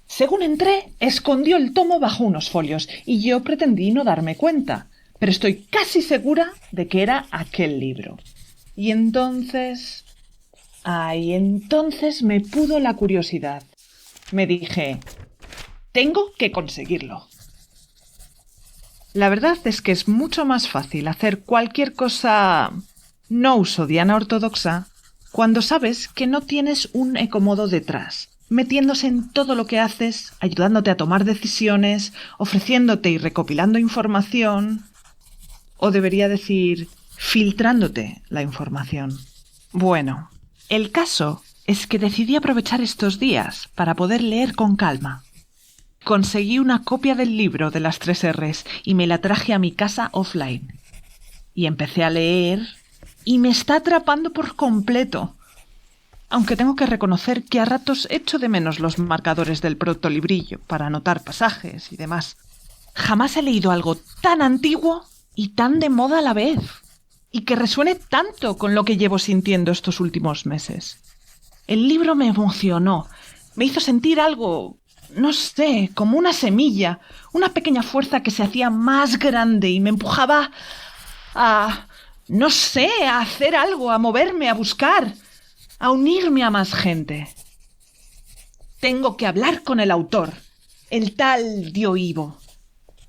[SPEAKER 4] Según entré, escondió el tomo bajo unos folios y yo pretendí no darme cuenta, pero estoy casi segura de que era aquel libro. Y entonces... entonces me pudo la curiosidad. Me dije, tengo que conseguirlo. La verdad es que es mucho más fácil hacer cualquier cosa no usodiana ortodoxa cuando sabes que no tienes un ecomodo detrás. metiéndose en todo lo que haces, ayudándote a tomar decisiones, ofreciéndote y recopilando información, o debería decir, filtrándote la información. Bueno, el caso es que decidí aprovechar estos días para poder leer con calma. Conseguí una copia del libro de las 3 Rs y me la traje a mi casa offline. Y empecé a leer y me está atrapando por completo. Aunque tengo que reconocer que a ratos echo de menos los marcadores del protolibrillo para anotar pasajes y demás. Jamás he leído algo tan antiguo y tan de moda a la vez. Y que resuene tanto con lo que llevo sintiendo estos últimos meses. El libro me emocionó, me hizo sentir algo, no sé, como una semilla, una pequeña fuerza que se hacía más grande y me empujaba a, no sé, a hacer algo, a moverme, a buscar, a unirme a más gente. Tengo que hablar con el autor, el tal Dio Ivo.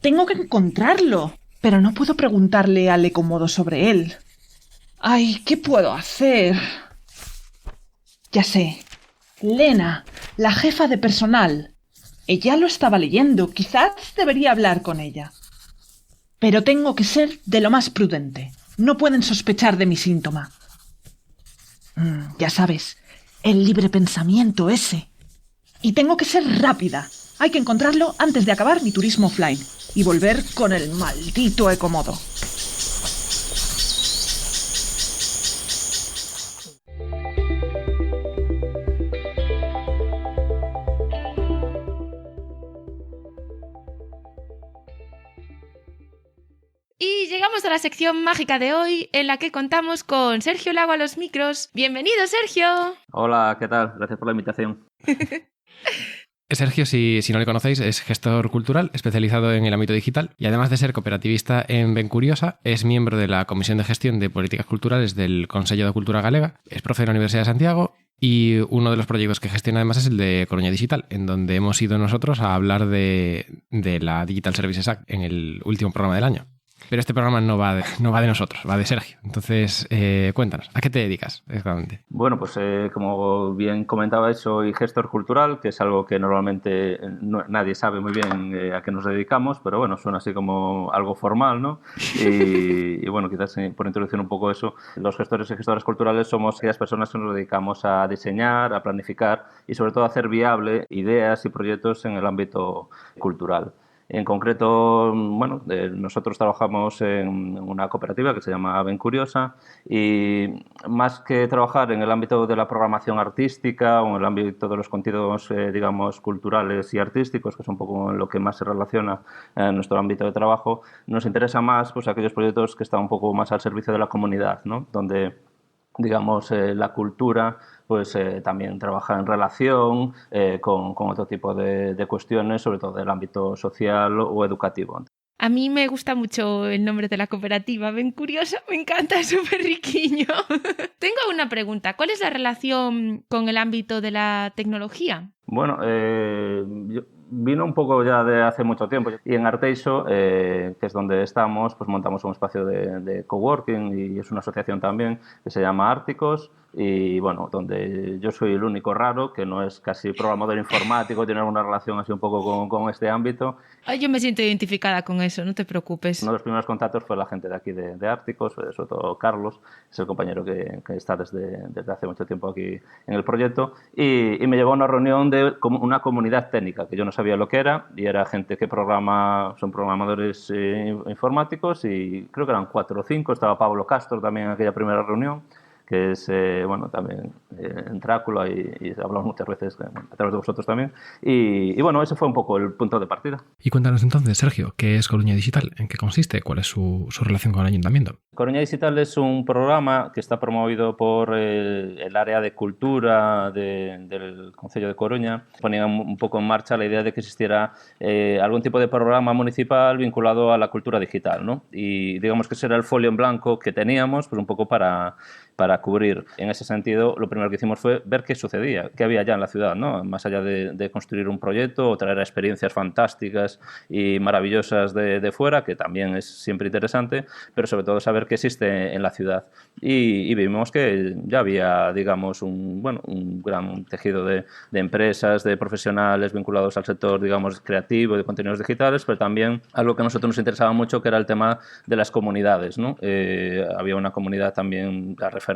[SPEAKER 4] Tengo que encontrarlo, pero no puedo preguntarle al Ecomodo sobre él. Ay, ¿qué puedo hacer? Ya sé, Lena, la jefa de personal. Ella lo estaba leyendo, quizás debería hablar con ella. Pero tengo que ser de lo más prudente. No pueden sospechar de mi síntoma. Ya sabes, el libre pensamiento ese. Y tengo que ser rápida. Hay que encontrarlo antes de acabar mi turismo offline y volver con el maldito Ecomodo.
[SPEAKER 2] Y llegamos a la sección mágica de hoy, en la que contamos con Sergio Lago a los micros. ¡Bienvenido, Sergio!
[SPEAKER 5] Hola, ¿qué tal? Gracias por la invitación.
[SPEAKER 1] Sergio, si no le conocéis, es gestor cultural especializado en el ámbito digital y además de ser cooperativista en Bencuriosa, es miembro de la Comisión de Gestión de Políticas Culturales del Consello de Cultura Galega, es profe de la Universidad de Santiago y uno de los proyectos que gestiona además es el de Coruña Digital, en donde hemos ido nosotros a hablar de la Digital Services Act en el último programa del año. Pero este programa no va de nosotros, va de Sergio. Entonces, cuéntanos, ¿a qué te dedicas exactamente?
[SPEAKER 5] Bueno, pues como bien comentabais, soy gestor cultural, que es algo que normalmente nadie sabe muy bien a qué nos dedicamos, pero bueno, suena así como algo formal, ¿no? Y bueno, quizás por introducir un poco eso, los gestores y gestoras culturales somos aquellas personas que nos dedicamos a diseñar, a planificar y sobre todo a hacer viable ideas y proyectos en el ámbito cultural. En concreto, bueno, nosotros trabajamos en una cooperativa que se llama Bencuriosa y más que trabajar en el ámbito de la programación artística o en el ámbito de los contenidos, digamos, culturales y artísticos, que es un poco en lo que más se relaciona en nuestro ámbito de trabajo, nos interesa más pues aquellos proyectos que están un poco más al servicio de la comunidad, ¿no? Donde, digamos, la cultura pues también trabaja en relación con otro tipo de cuestiones, sobre todo del ámbito social o educativo.
[SPEAKER 2] A mí me gusta mucho el nombre de la cooperativa, Bencuriosa, me encanta, es súper riquiño. Tengo una pregunta, ¿cuál es la relación con el ámbito de la tecnología?
[SPEAKER 5] Bueno, vino un poco ya de hace mucho tiempo y en Arteixo, que es donde estamos, pues montamos un espacio de coworking y es una asociación también que se llama Árticos y bueno, donde yo soy el único raro que no es casi programador informático, tiene alguna relación así un poco con este ámbito.
[SPEAKER 2] Ay, yo me siento identificada con eso, no te preocupes.
[SPEAKER 5] Uno de los primeros contactos fue la gente de aquí de Árticos, sobre todo Carlos, es el compañero que está desde hace mucho tiempo aquí en el proyecto y me llevó a una reunión de una comunidad técnica que yo no sabía lo que era y era gente que son programadores informáticos y creo que eran 4 o 5, estaba Pablo Castro también en aquella primera reunión que es, bueno, también en Drácula y hablamos muchas veces a través de vosotros también. Y bueno, ese fue un poco el punto de partida.
[SPEAKER 1] Y cuéntanos entonces, Sergio, ¿qué es Coruña Digital? ¿En qué consiste? ¿Cuál es su relación con el ayuntamiento?
[SPEAKER 5] Coruña Digital es un programa que está promovido por el área de cultura del Concello de Coruña. Ponían un poco en marcha la idea de que existiera algún tipo de programa municipal vinculado a la cultura digital, ¿no? Y digamos que ese era el folio en blanco que teníamos, pues un poco para para cubrir. En ese sentido, lo primero que hicimos fue ver qué sucedía, qué había ya en la ciudad, ¿no? Más allá de construir un proyecto o traer experiencias fantásticas y maravillosas de fuera, que también es siempre interesante, pero sobre todo saber qué existe en la ciudad. Y vimos que ya había, digamos, un gran tejido de empresas, de profesionales vinculados al sector, digamos, creativo, de contenidos digitales, pero también algo que a nosotros nos interesaba mucho, que era el tema de las comunidades, ¿no? Había una comunidad también referente,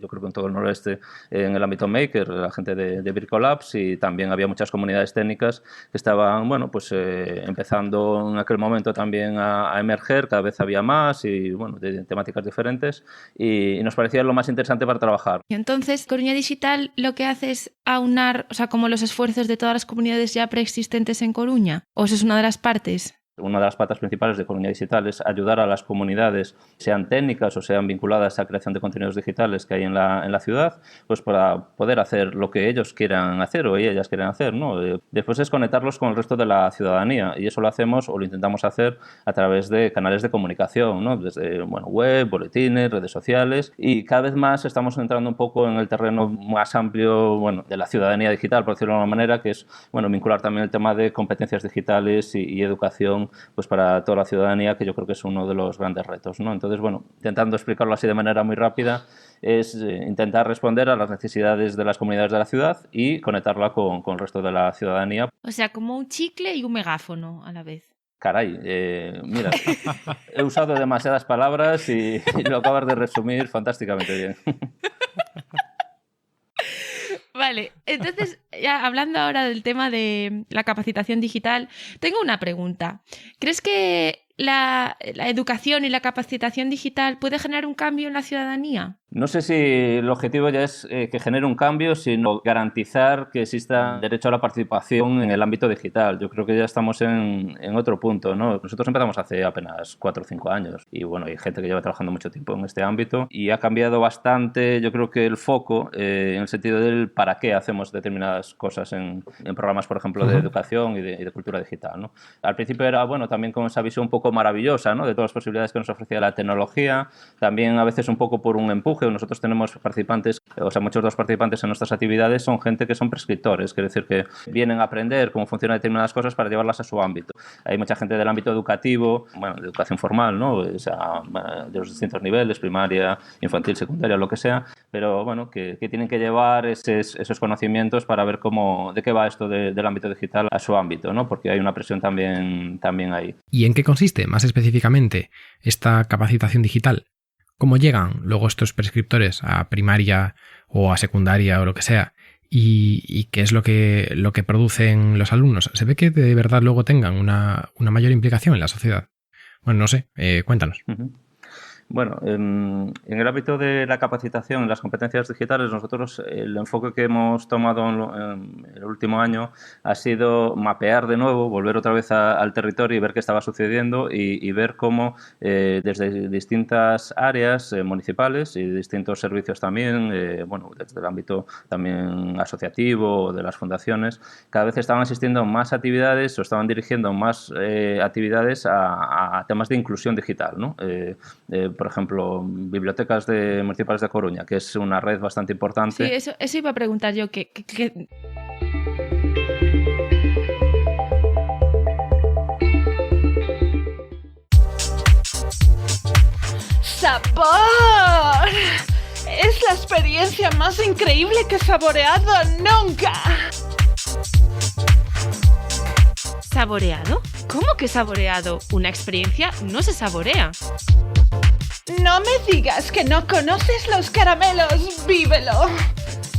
[SPEAKER 5] yo creo que en todo el noroeste, en el ámbito maker, la gente de Bricolabs, y también había muchas comunidades técnicas que estaban, bueno, pues empezando en aquel momento también a emerger, cada vez había más y, bueno, de temáticas diferentes, y nos parecía lo más interesante para trabajar.
[SPEAKER 2] Y entonces, Coruña Digital lo que hace es aunar, o sea, como los esfuerzos de todas las comunidades ya preexistentes en Coruña, ¿o eso es una de las partes?
[SPEAKER 5] Una de las patas principales de Coruña Digital es ayudar a las comunidades, sean técnicas o sean vinculadas a creación de contenidos digitales que hay en la ciudad, pues para poder hacer lo que ellos quieran hacer o ellas quieran hacer, ¿no? Después es conectarlos con el resto de la ciudadanía, y eso lo hacemos o lo intentamos hacer a través de canales de comunicación, ¿no? Desde web, boletines, redes sociales, y cada vez más estamos entrando un poco en el terreno más amplio, de la ciudadanía digital, por decirlo de alguna manera, que es vincular también el tema de competencias digitales y educación, pues para toda la ciudadanía, que yo creo que es uno de los grandes retos, ¿no? Entonces, intentando explicarlo así de manera muy rápida, es intentar responder a las necesidades de las comunidades de la ciudad y conectarla con el resto de la ciudadanía.
[SPEAKER 2] O sea, como un chicle y un megáfono a la vez.
[SPEAKER 5] Caray, mira, he usado demasiadas palabras y lo acabas de resumir fantásticamente bien.
[SPEAKER 2] Vale, entonces, ya hablando ahora del tema de la capacitación digital, tengo una pregunta. ¿Crees que la educación y la capacitación digital puede generar un cambio en la ciudadanía?
[SPEAKER 5] No sé si el objetivo ya es que genere un cambio, sino garantizar que exista derecho a la participación en el ámbito digital. Yo creo que ya estamos en otro punto, ¿no? Nosotros empezamos hace apenas 4 o 5 años y hay gente que lleva trabajando mucho tiempo en este ámbito y ha cambiado bastante, yo creo que el foco en el sentido del para qué hacemos determinadas cosas en programas, por ejemplo, de educación y de cultura digital, ¿no? Al principio era, también con esa visión un poco maravillosa, ¿no? De todas las posibilidades que nos ofrecía la tecnología, también a veces un poco por un empuje. Nosotros tenemos participantes, muchos de los participantes en nuestras actividades son gente que son prescriptores, quiere decir que vienen a aprender cómo funcionan determinadas cosas para llevarlas a su ámbito. Hay mucha gente del ámbito educativo, de educación formal, ¿no? O sea, de los distintos niveles, primaria, infantil, secundaria, lo que sea, pero que tienen que llevar esos conocimientos para ver de qué va esto del ámbito digital a su ámbito, ¿no? Porque hay una presión también ahí.
[SPEAKER 1] ¿Y en qué consiste, más específicamente, esta capacitación digital? ¿Cómo llegan luego estos prescriptores a primaria o a secundaria o lo que sea? ¿Y qué es lo que producen los alumnos? ¿Se ve que de verdad luego tengan una mayor implicación en la sociedad? Bueno, no sé, cuéntanos.
[SPEAKER 5] Uh-huh. Bueno, en el ámbito de la capacitación en las competencias digitales, nosotros el enfoque que hemos tomado en el último año ha sido mapear de nuevo, volver otra vez al territorio y ver qué estaba sucediendo y ver cómo desde distintas áreas municipales y distintos servicios también, desde el ámbito también asociativo o de las fundaciones, cada vez estaban asistiendo más actividades o estaban dirigiendo más actividades a temas de inclusión digital, ¿no? Por ejemplo, bibliotecas municipales de Coruña, que es una red bastante importante.
[SPEAKER 2] Sí, eso iba a preguntar yo.
[SPEAKER 4] ¡Sabor! Es la experiencia más increíble que he saboreado nunca.
[SPEAKER 2] ¿Saboreado? ¿Cómo que saboreado? Una experiencia no se saborea.
[SPEAKER 4] No me digas que no conoces los caramelos Vívelo.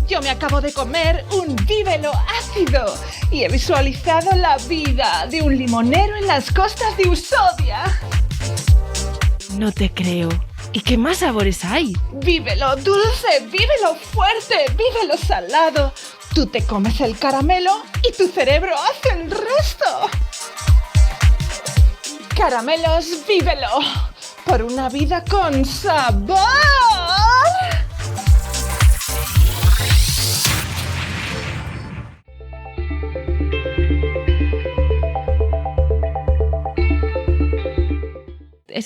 [SPEAKER 4] Yo me acabo de comer un Vívelo ácido y he visualizado la vida de un limonero en las costas de Usodia.
[SPEAKER 2] No te creo. ¿Y qué más sabores hay?
[SPEAKER 4] Vívelo dulce, Vívelo fuerte, Vívelo salado. Tú te comes el caramelo y tu cerebro hace el resto. Caramelos Vívelo. Por una vida con sabor.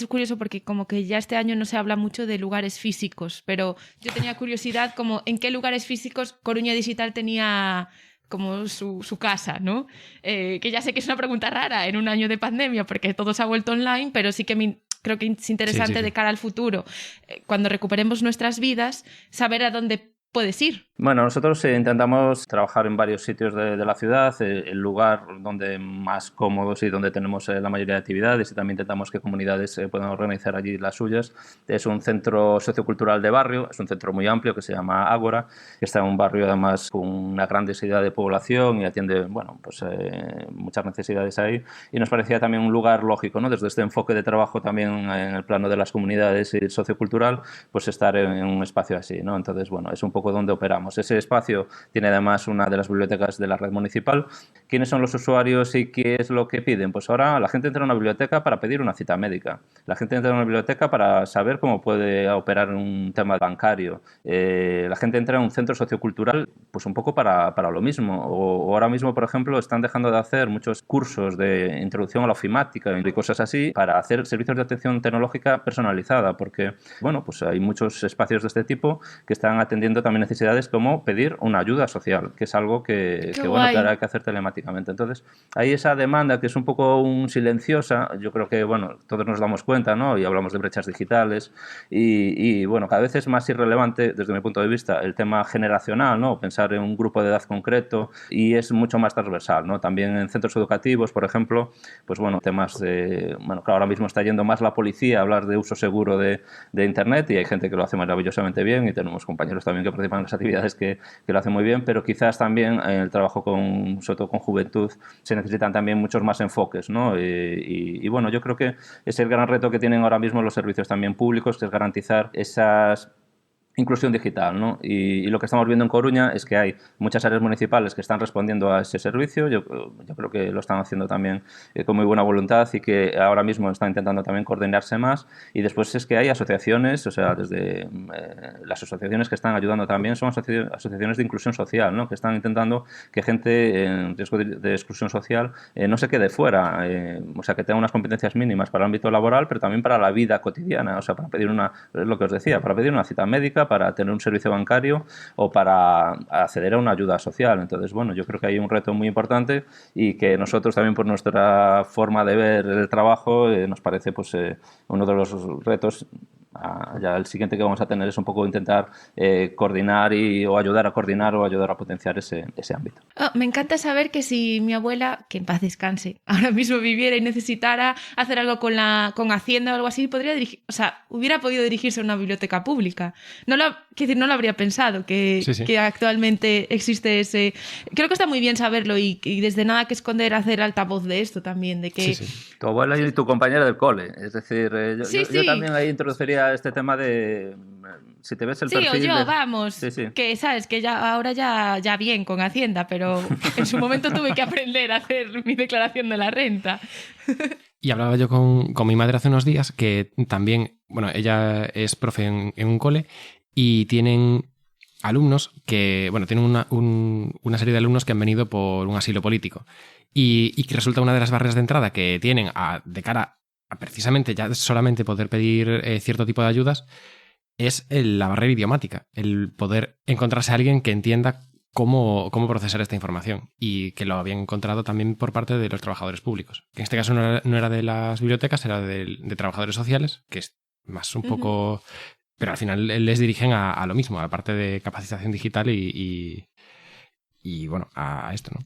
[SPEAKER 2] es curioso porque como que ya este año no se habla mucho de lugares físicos, pero yo tenía curiosidad como en qué lugares físicos Coruña Digital tenía como su casa, ¿no? Que ya sé que es una pregunta rara en un año de pandemia porque todo se ha vuelto online, pero sí que creo que es interesante de cara al futuro, cuando recuperemos nuestras vidas, saber a dónde puedes ir.
[SPEAKER 5] Bueno, nosotros intentamos trabajar en varios sitios de la ciudad, el lugar donde más cómodos y donde tenemos la mayoría de actividades, y también intentamos que comunidades puedan organizar allí las suyas. Es un centro sociocultural de barrio, es un centro muy amplio que se llama Ágora, que está en un barrio además con una gran densidad de población y atiende muchas necesidades ahí, y nos parecía también un lugar lógico, ¿no? Desde este enfoque de trabajo también en el plano de las comunidades y sociocultural, pues estar en un espacio así, ¿no? Entonces, bueno, es un poco donde operamos. Ese espacio tiene además una de las bibliotecas de la red municipal. ¿Quiénes son los usuarios y qué es lo que piden? Pues ahora la gente entra a una biblioteca para pedir una cita médica. La gente entra a una biblioteca para saber cómo puede operar un tema bancario. La gente entra a un centro sociocultural pues un poco para lo mismo. O ahora mismo, por ejemplo, están dejando de hacer muchos cursos de introducción a la ofimática y cosas así para hacer servicios de atención tecnológica personalizada, porque bueno, pues hay muchos espacios de este tipo que están atendiendo también necesidades como pedir una ayuda social, que es algo que hay que hacer telemáticamente. Entonces, hay esa demanda que es un poco silenciosa. Yo creo que, bueno, todos nos damos cuenta, ¿no? Y hablamos de brechas digitales y bueno, cada vez es más irrelevante, desde mi punto de vista, el tema generacional, ¿no? Pensar en un grupo de edad concreto, y es mucho más transversal, ¿no? También en centros educativos, por ejemplo, pues bueno, temas de... Bueno, claro, ahora mismo está yendo más la policía a hablar de uso seguro de Internet, y hay gente que lo hace maravillosamente bien, y tenemos compañeros también que participan en las actividades que lo hacen muy bien, pero quizás también en el trabajo sobre todo con juventud, se necesitan también muchos más enfoques, ¿no? Y bueno, yo creo que es el gran reto que tienen ahora mismo los servicios también públicos, que es garantizar esas inclusión digital, ¿no? Y lo que estamos viendo en Coruña es que hay muchas áreas municipales que están respondiendo a ese servicio. Yo creo que lo están haciendo también con muy buena voluntad, y que ahora mismo están intentando también coordinarse más. Y después es que hay asociaciones, o sea, desde las asociaciones que están ayudando también son asociaciones de inclusión social, ¿no? Que están intentando que gente en riesgo de exclusión social no se quede fuera, o sea, que tenga unas competencias mínimas para el ámbito laboral, pero también para la vida cotidiana, o sea, para pedir es lo que os decía, para pedir una cita médica, para tener un servicio bancario o para acceder a una ayuda social. Entonces, bueno, yo creo que hay un reto muy importante, y que nosotros también, por nuestra forma de ver el trabajo, nos parece pues uno de los retos. Ya el siguiente que vamos a tener es un poco intentar coordinar o ayudar a coordinar o ayudar a potenciar ese ámbito.
[SPEAKER 2] Me encanta saber que si mi abuela, que en paz descanse, ahora mismo viviera y necesitara hacer algo con Hacienda o algo así, hubiera podido dirigirse a una biblioteca pública. No lo habría pensado que actualmente existe ese... Creo que está muy bien saberlo, y desde nada que esconder hacer altavoz de esto también, de que...
[SPEAKER 5] Tu abuela y tu compañera del cole, es decir, yo también ahí introduciría este tema de si te ves el perfil...
[SPEAKER 2] Sí, o yo, vamos, que sabes que ahora ya bien con Hacienda, pero en su momento tuve que aprender a hacer mi declaración de la renta.
[SPEAKER 1] Y hablaba yo con mi madre hace unos días, que también, bueno, ella es profe en un cole, y tienen alumnos que, bueno, tienen una serie de alumnos que han venido por un asilo político, y que resulta una de las barreras de entrada que tienen de cara a precisamente ya solamente poder pedir cierto tipo de ayudas, es la barrera idiomática, el poder encontrarse a alguien que entienda cómo procesar esta información, y que lo habían encontrado también por parte de los trabajadores públicos. Que en este caso no era de las bibliotecas, era de trabajadores sociales, que es más un poco... Pero al final les dirigen a lo mismo, a la parte de capacitación digital y bueno, a esto, ¿no?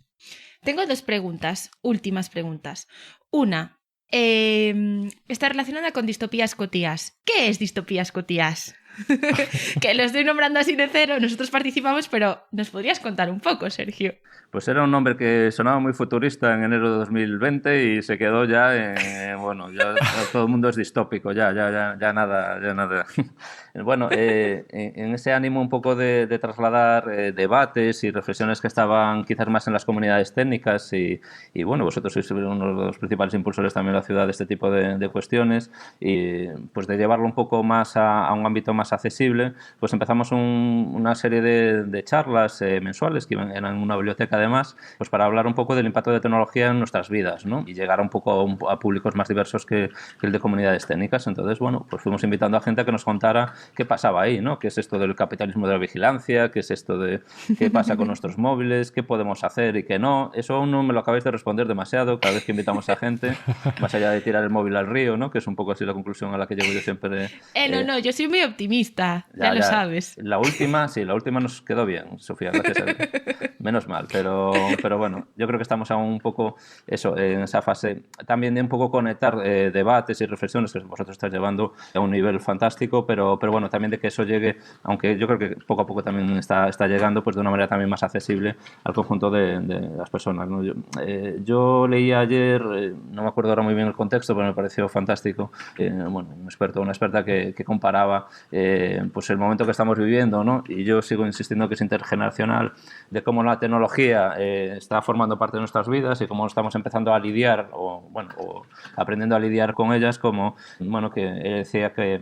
[SPEAKER 2] Tengo dos preguntas, últimas preguntas. Una, está relacionada con distopías cotías. ¿Qué es distopías cotías? Que lo estoy nombrando así de cero, nosotros participamos, pero ¿nos podrías contar un poco, Sergio?
[SPEAKER 5] Pues era un nombre que sonaba muy futurista en enero de 2020, y se quedó ya bueno, ya todo el mundo es distópico, ya nada. Bueno, en ese ánimo un poco de trasladar debates y reflexiones que estaban quizás más en las comunidades técnicas, y bueno, vosotros sois uno de los principales impulsores también en la ciudad de este tipo de cuestiones, y pues de llevarlo un poco más a un ámbito más más accesible, pues empezamos una serie de charlas mensuales que eran en una biblioteca además, pues para hablar un poco del impacto de tecnología en nuestras vidas, ¿no? Y llegar un poco a públicos más diversos que el de comunidades técnicas. Entonces, bueno, pues fuimos invitando a gente a que nos contara qué pasaba ahí, ¿no? ¿Qué es esto del capitalismo de la vigilancia? ¿Qué es esto de qué pasa con nuestros móviles? ¿Qué podemos hacer y qué no? Eso aún no me lo acabáis de responder demasiado cada vez que invitamos a gente, más allá de tirar el móvil al río, ¿no? Que es un poco así la conclusión a la que llego yo siempre.
[SPEAKER 2] No, yo soy muy optimista, ya lo sabes.
[SPEAKER 5] La última nos quedó bien, Sofía, gracias a Dios. Menos mal, pero bueno, yo creo que estamos aún un poco en esa fase también de un poco conectar debates y reflexiones que vosotros estáis llevando a un nivel fantástico, pero bueno, también de que eso llegue, aunque yo creo que poco a poco también está llegando, pues de una manera también más accesible al conjunto de las personas, ¿no? Yo leí ayer, no me acuerdo ahora muy bien el contexto, pero me pareció fantástico, bueno, una experta que comparaba pues el momento que estamos viviendo, ¿no? Y yo sigo insistiendo que es intergeneracional, de cómo la tecnología está formando parte de nuestras vidas y cómo estamos empezando a lidiar o aprendiendo a lidiar con ellas, como, bueno, que decía que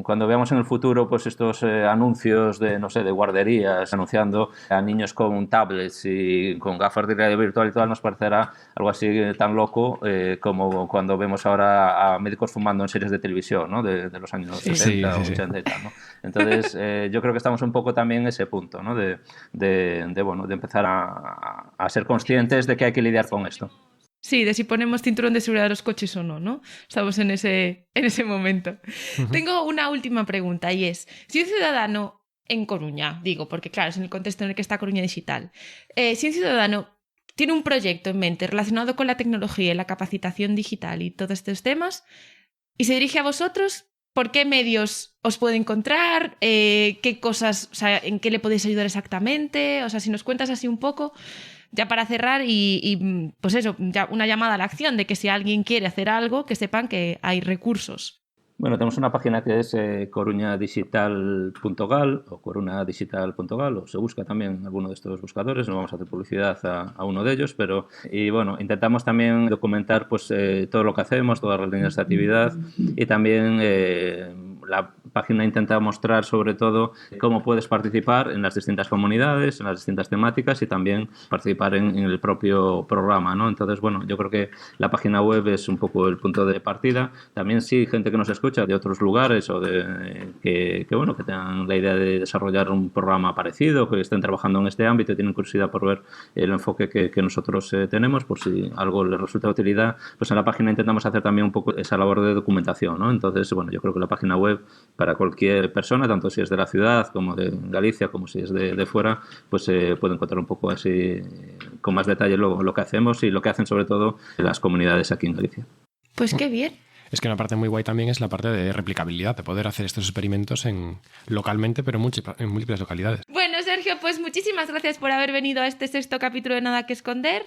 [SPEAKER 5] cuando veamos en el futuro pues estos anuncios de, no sé, de guarderías anunciando a niños con tablets y con gafas de realidad virtual y tal, nos parecerá algo así tan loco como cuando vemos ahora a médicos fumando en series de televisión, ¿no? de los años 70 o 80 y tal, ¿no? Entonces yo creo que estamos un poco también en ese punto, ¿no? de empezar a ser conscientes de que hay que lidiar con esto.
[SPEAKER 2] Sí, de si ponemos cinturón de seguridad a los coches o no, ¿no? Estamos en ese momento. Tengo una última pregunta y es, si un ciudadano en Coruña, digo, porque claro, es en el contexto en el que está Coruña Digital, si un ciudadano tiene un proyecto en mente relacionado con la tecnología y la capacitación digital y todos estos temas, y se dirige a vosotros, ¿por qué medios os puede encontrar? ¿Qué cosas, o sea, en qué le podéis ayudar exactamente? O sea, si nos cuentas así un poco... Ya para cerrar y pues eso, ya una llamada a la acción de que si alguien quiere hacer algo, que sepan que hay recursos.
[SPEAKER 5] Bueno, tenemos una página que es coruñadigital.gal o corunadigital.gal, o se busca también en alguno de estos buscadores, no vamos a hacer publicidad a uno de ellos, pero y bueno, intentamos también documentar pues todo lo que hacemos, todas las líneas de actividad y también la página intenta mostrar sobre todo cómo puedes participar en las distintas comunidades, en las distintas temáticas y también participar en el propio programa, ¿no? Entonces, bueno, yo creo que la página web es un poco el punto de partida. También sí, gente que nos escucha de otros lugares o que tengan la idea de desarrollar un programa parecido, que estén trabajando en este ámbito y tienen curiosidad por ver el enfoque que nosotros tenemos, por si algo les resulta de utilidad, pues en la página intentamos hacer también un poco esa labor de documentación, ¿no? Entonces, bueno, yo creo que la página web para cualquier persona, tanto si es de la ciudad como de Galicia, como si es de fuera, pues puede encontrar un poco así con más detalle lo que hacemos y lo que hacen sobre todo las comunidades aquí en Galicia.
[SPEAKER 2] Pues qué bien.
[SPEAKER 1] Es que una parte muy guay también es la parte de replicabilidad, de poder hacer estos experimentos localmente, pero en múltiples localidades.
[SPEAKER 2] Bueno, Sergio, pues muchísimas gracias por haber venido a este 6º capítulo de Nada que Esconder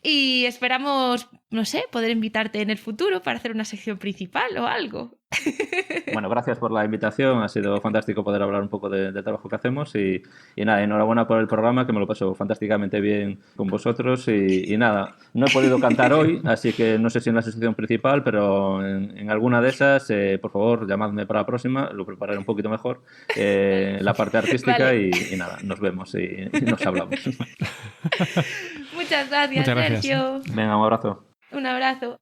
[SPEAKER 2] y esperamos, no sé, poder invitarte en el futuro para hacer una sección principal o algo.
[SPEAKER 5] Bueno, gracias por la invitación, ha sido fantástico poder hablar un poco del trabajo que hacemos y nada, enhorabuena por el programa, que me lo paso fantásticamente bien con vosotros y nada, no he podido cantar hoy, así que no sé si en la sección principal, pero en alguna de esas, por favor, llamadme para la próxima, lo prepararé un poquito mejor, la parte artística. Vale. Y nada, nos vemos y nos hablamos.
[SPEAKER 2] Muchas gracias, Sergio.
[SPEAKER 5] Venga, un abrazo.
[SPEAKER 2] Un abrazo.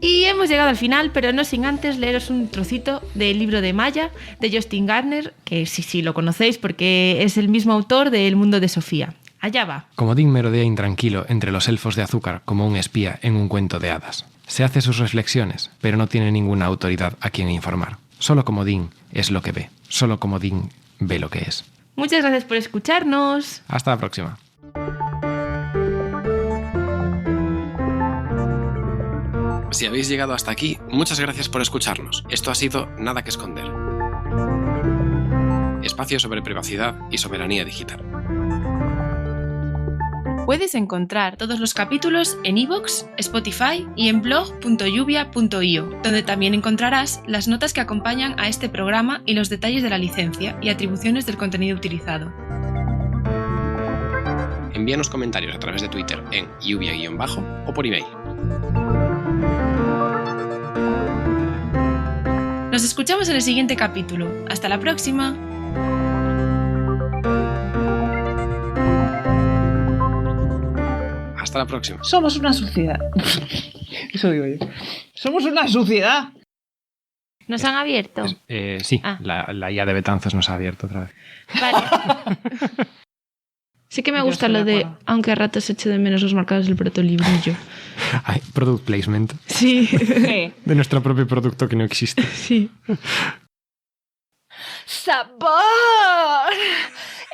[SPEAKER 2] Y hemos llegado al final, pero no sin antes leeros un trocito del libro de Maya, de Justin Gardner, que sí lo conocéis porque es el mismo autor de El mundo de Sofía. Allá va.
[SPEAKER 1] Comodín merodea intranquilo entre los elfos de azúcar como un espía en un cuento de hadas. Se hace sus reflexiones, pero no tiene ninguna autoridad a quien informar. Solo Comodín es lo que ve. Solo Comodín ve lo que es.
[SPEAKER 2] Muchas gracias por escucharnos.
[SPEAKER 1] Hasta la próxima. Si habéis llegado hasta aquí, muchas gracias por escucharnos. Esto ha sido Nada que Esconder. Espacio sobre privacidad y soberanía digital.
[SPEAKER 2] Puedes encontrar todos los capítulos en iVoox, Spotify y en blog.lluvia.io, donde también encontrarás las notas que acompañan a este programa y los detalles de la licencia y atribuciones del contenido utilizado.
[SPEAKER 1] Envíanos comentarios a través de Twitter en lluvia_, o por email.
[SPEAKER 2] Nos escuchamos en el siguiente capítulo. ¡Hasta la próxima!
[SPEAKER 1] Hasta la próxima.
[SPEAKER 4] Somos una sociedad. Eso digo yo. Somos una sociedad.
[SPEAKER 2] ¿Nos han abierto?
[SPEAKER 1] Sí, la IA de Betanzos nos ha abierto otra vez.
[SPEAKER 2] Vale. Sí que me gusta lo de, aunque a ratos eche de menos los marcados del protolibrillo.
[SPEAKER 1] Ay, product placement.
[SPEAKER 2] Sí.
[SPEAKER 1] De nuestro propio producto que no existe.
[SPEAKER 2] Sí.
[SPEAKER 4] ¡Sabor!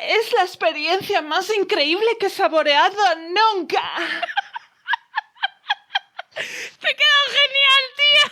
[SPEAKER 4] Es la experiencia más increíble que he saboreado nunca.
[SPEAKER 2] ¡Te quedó genial, tía!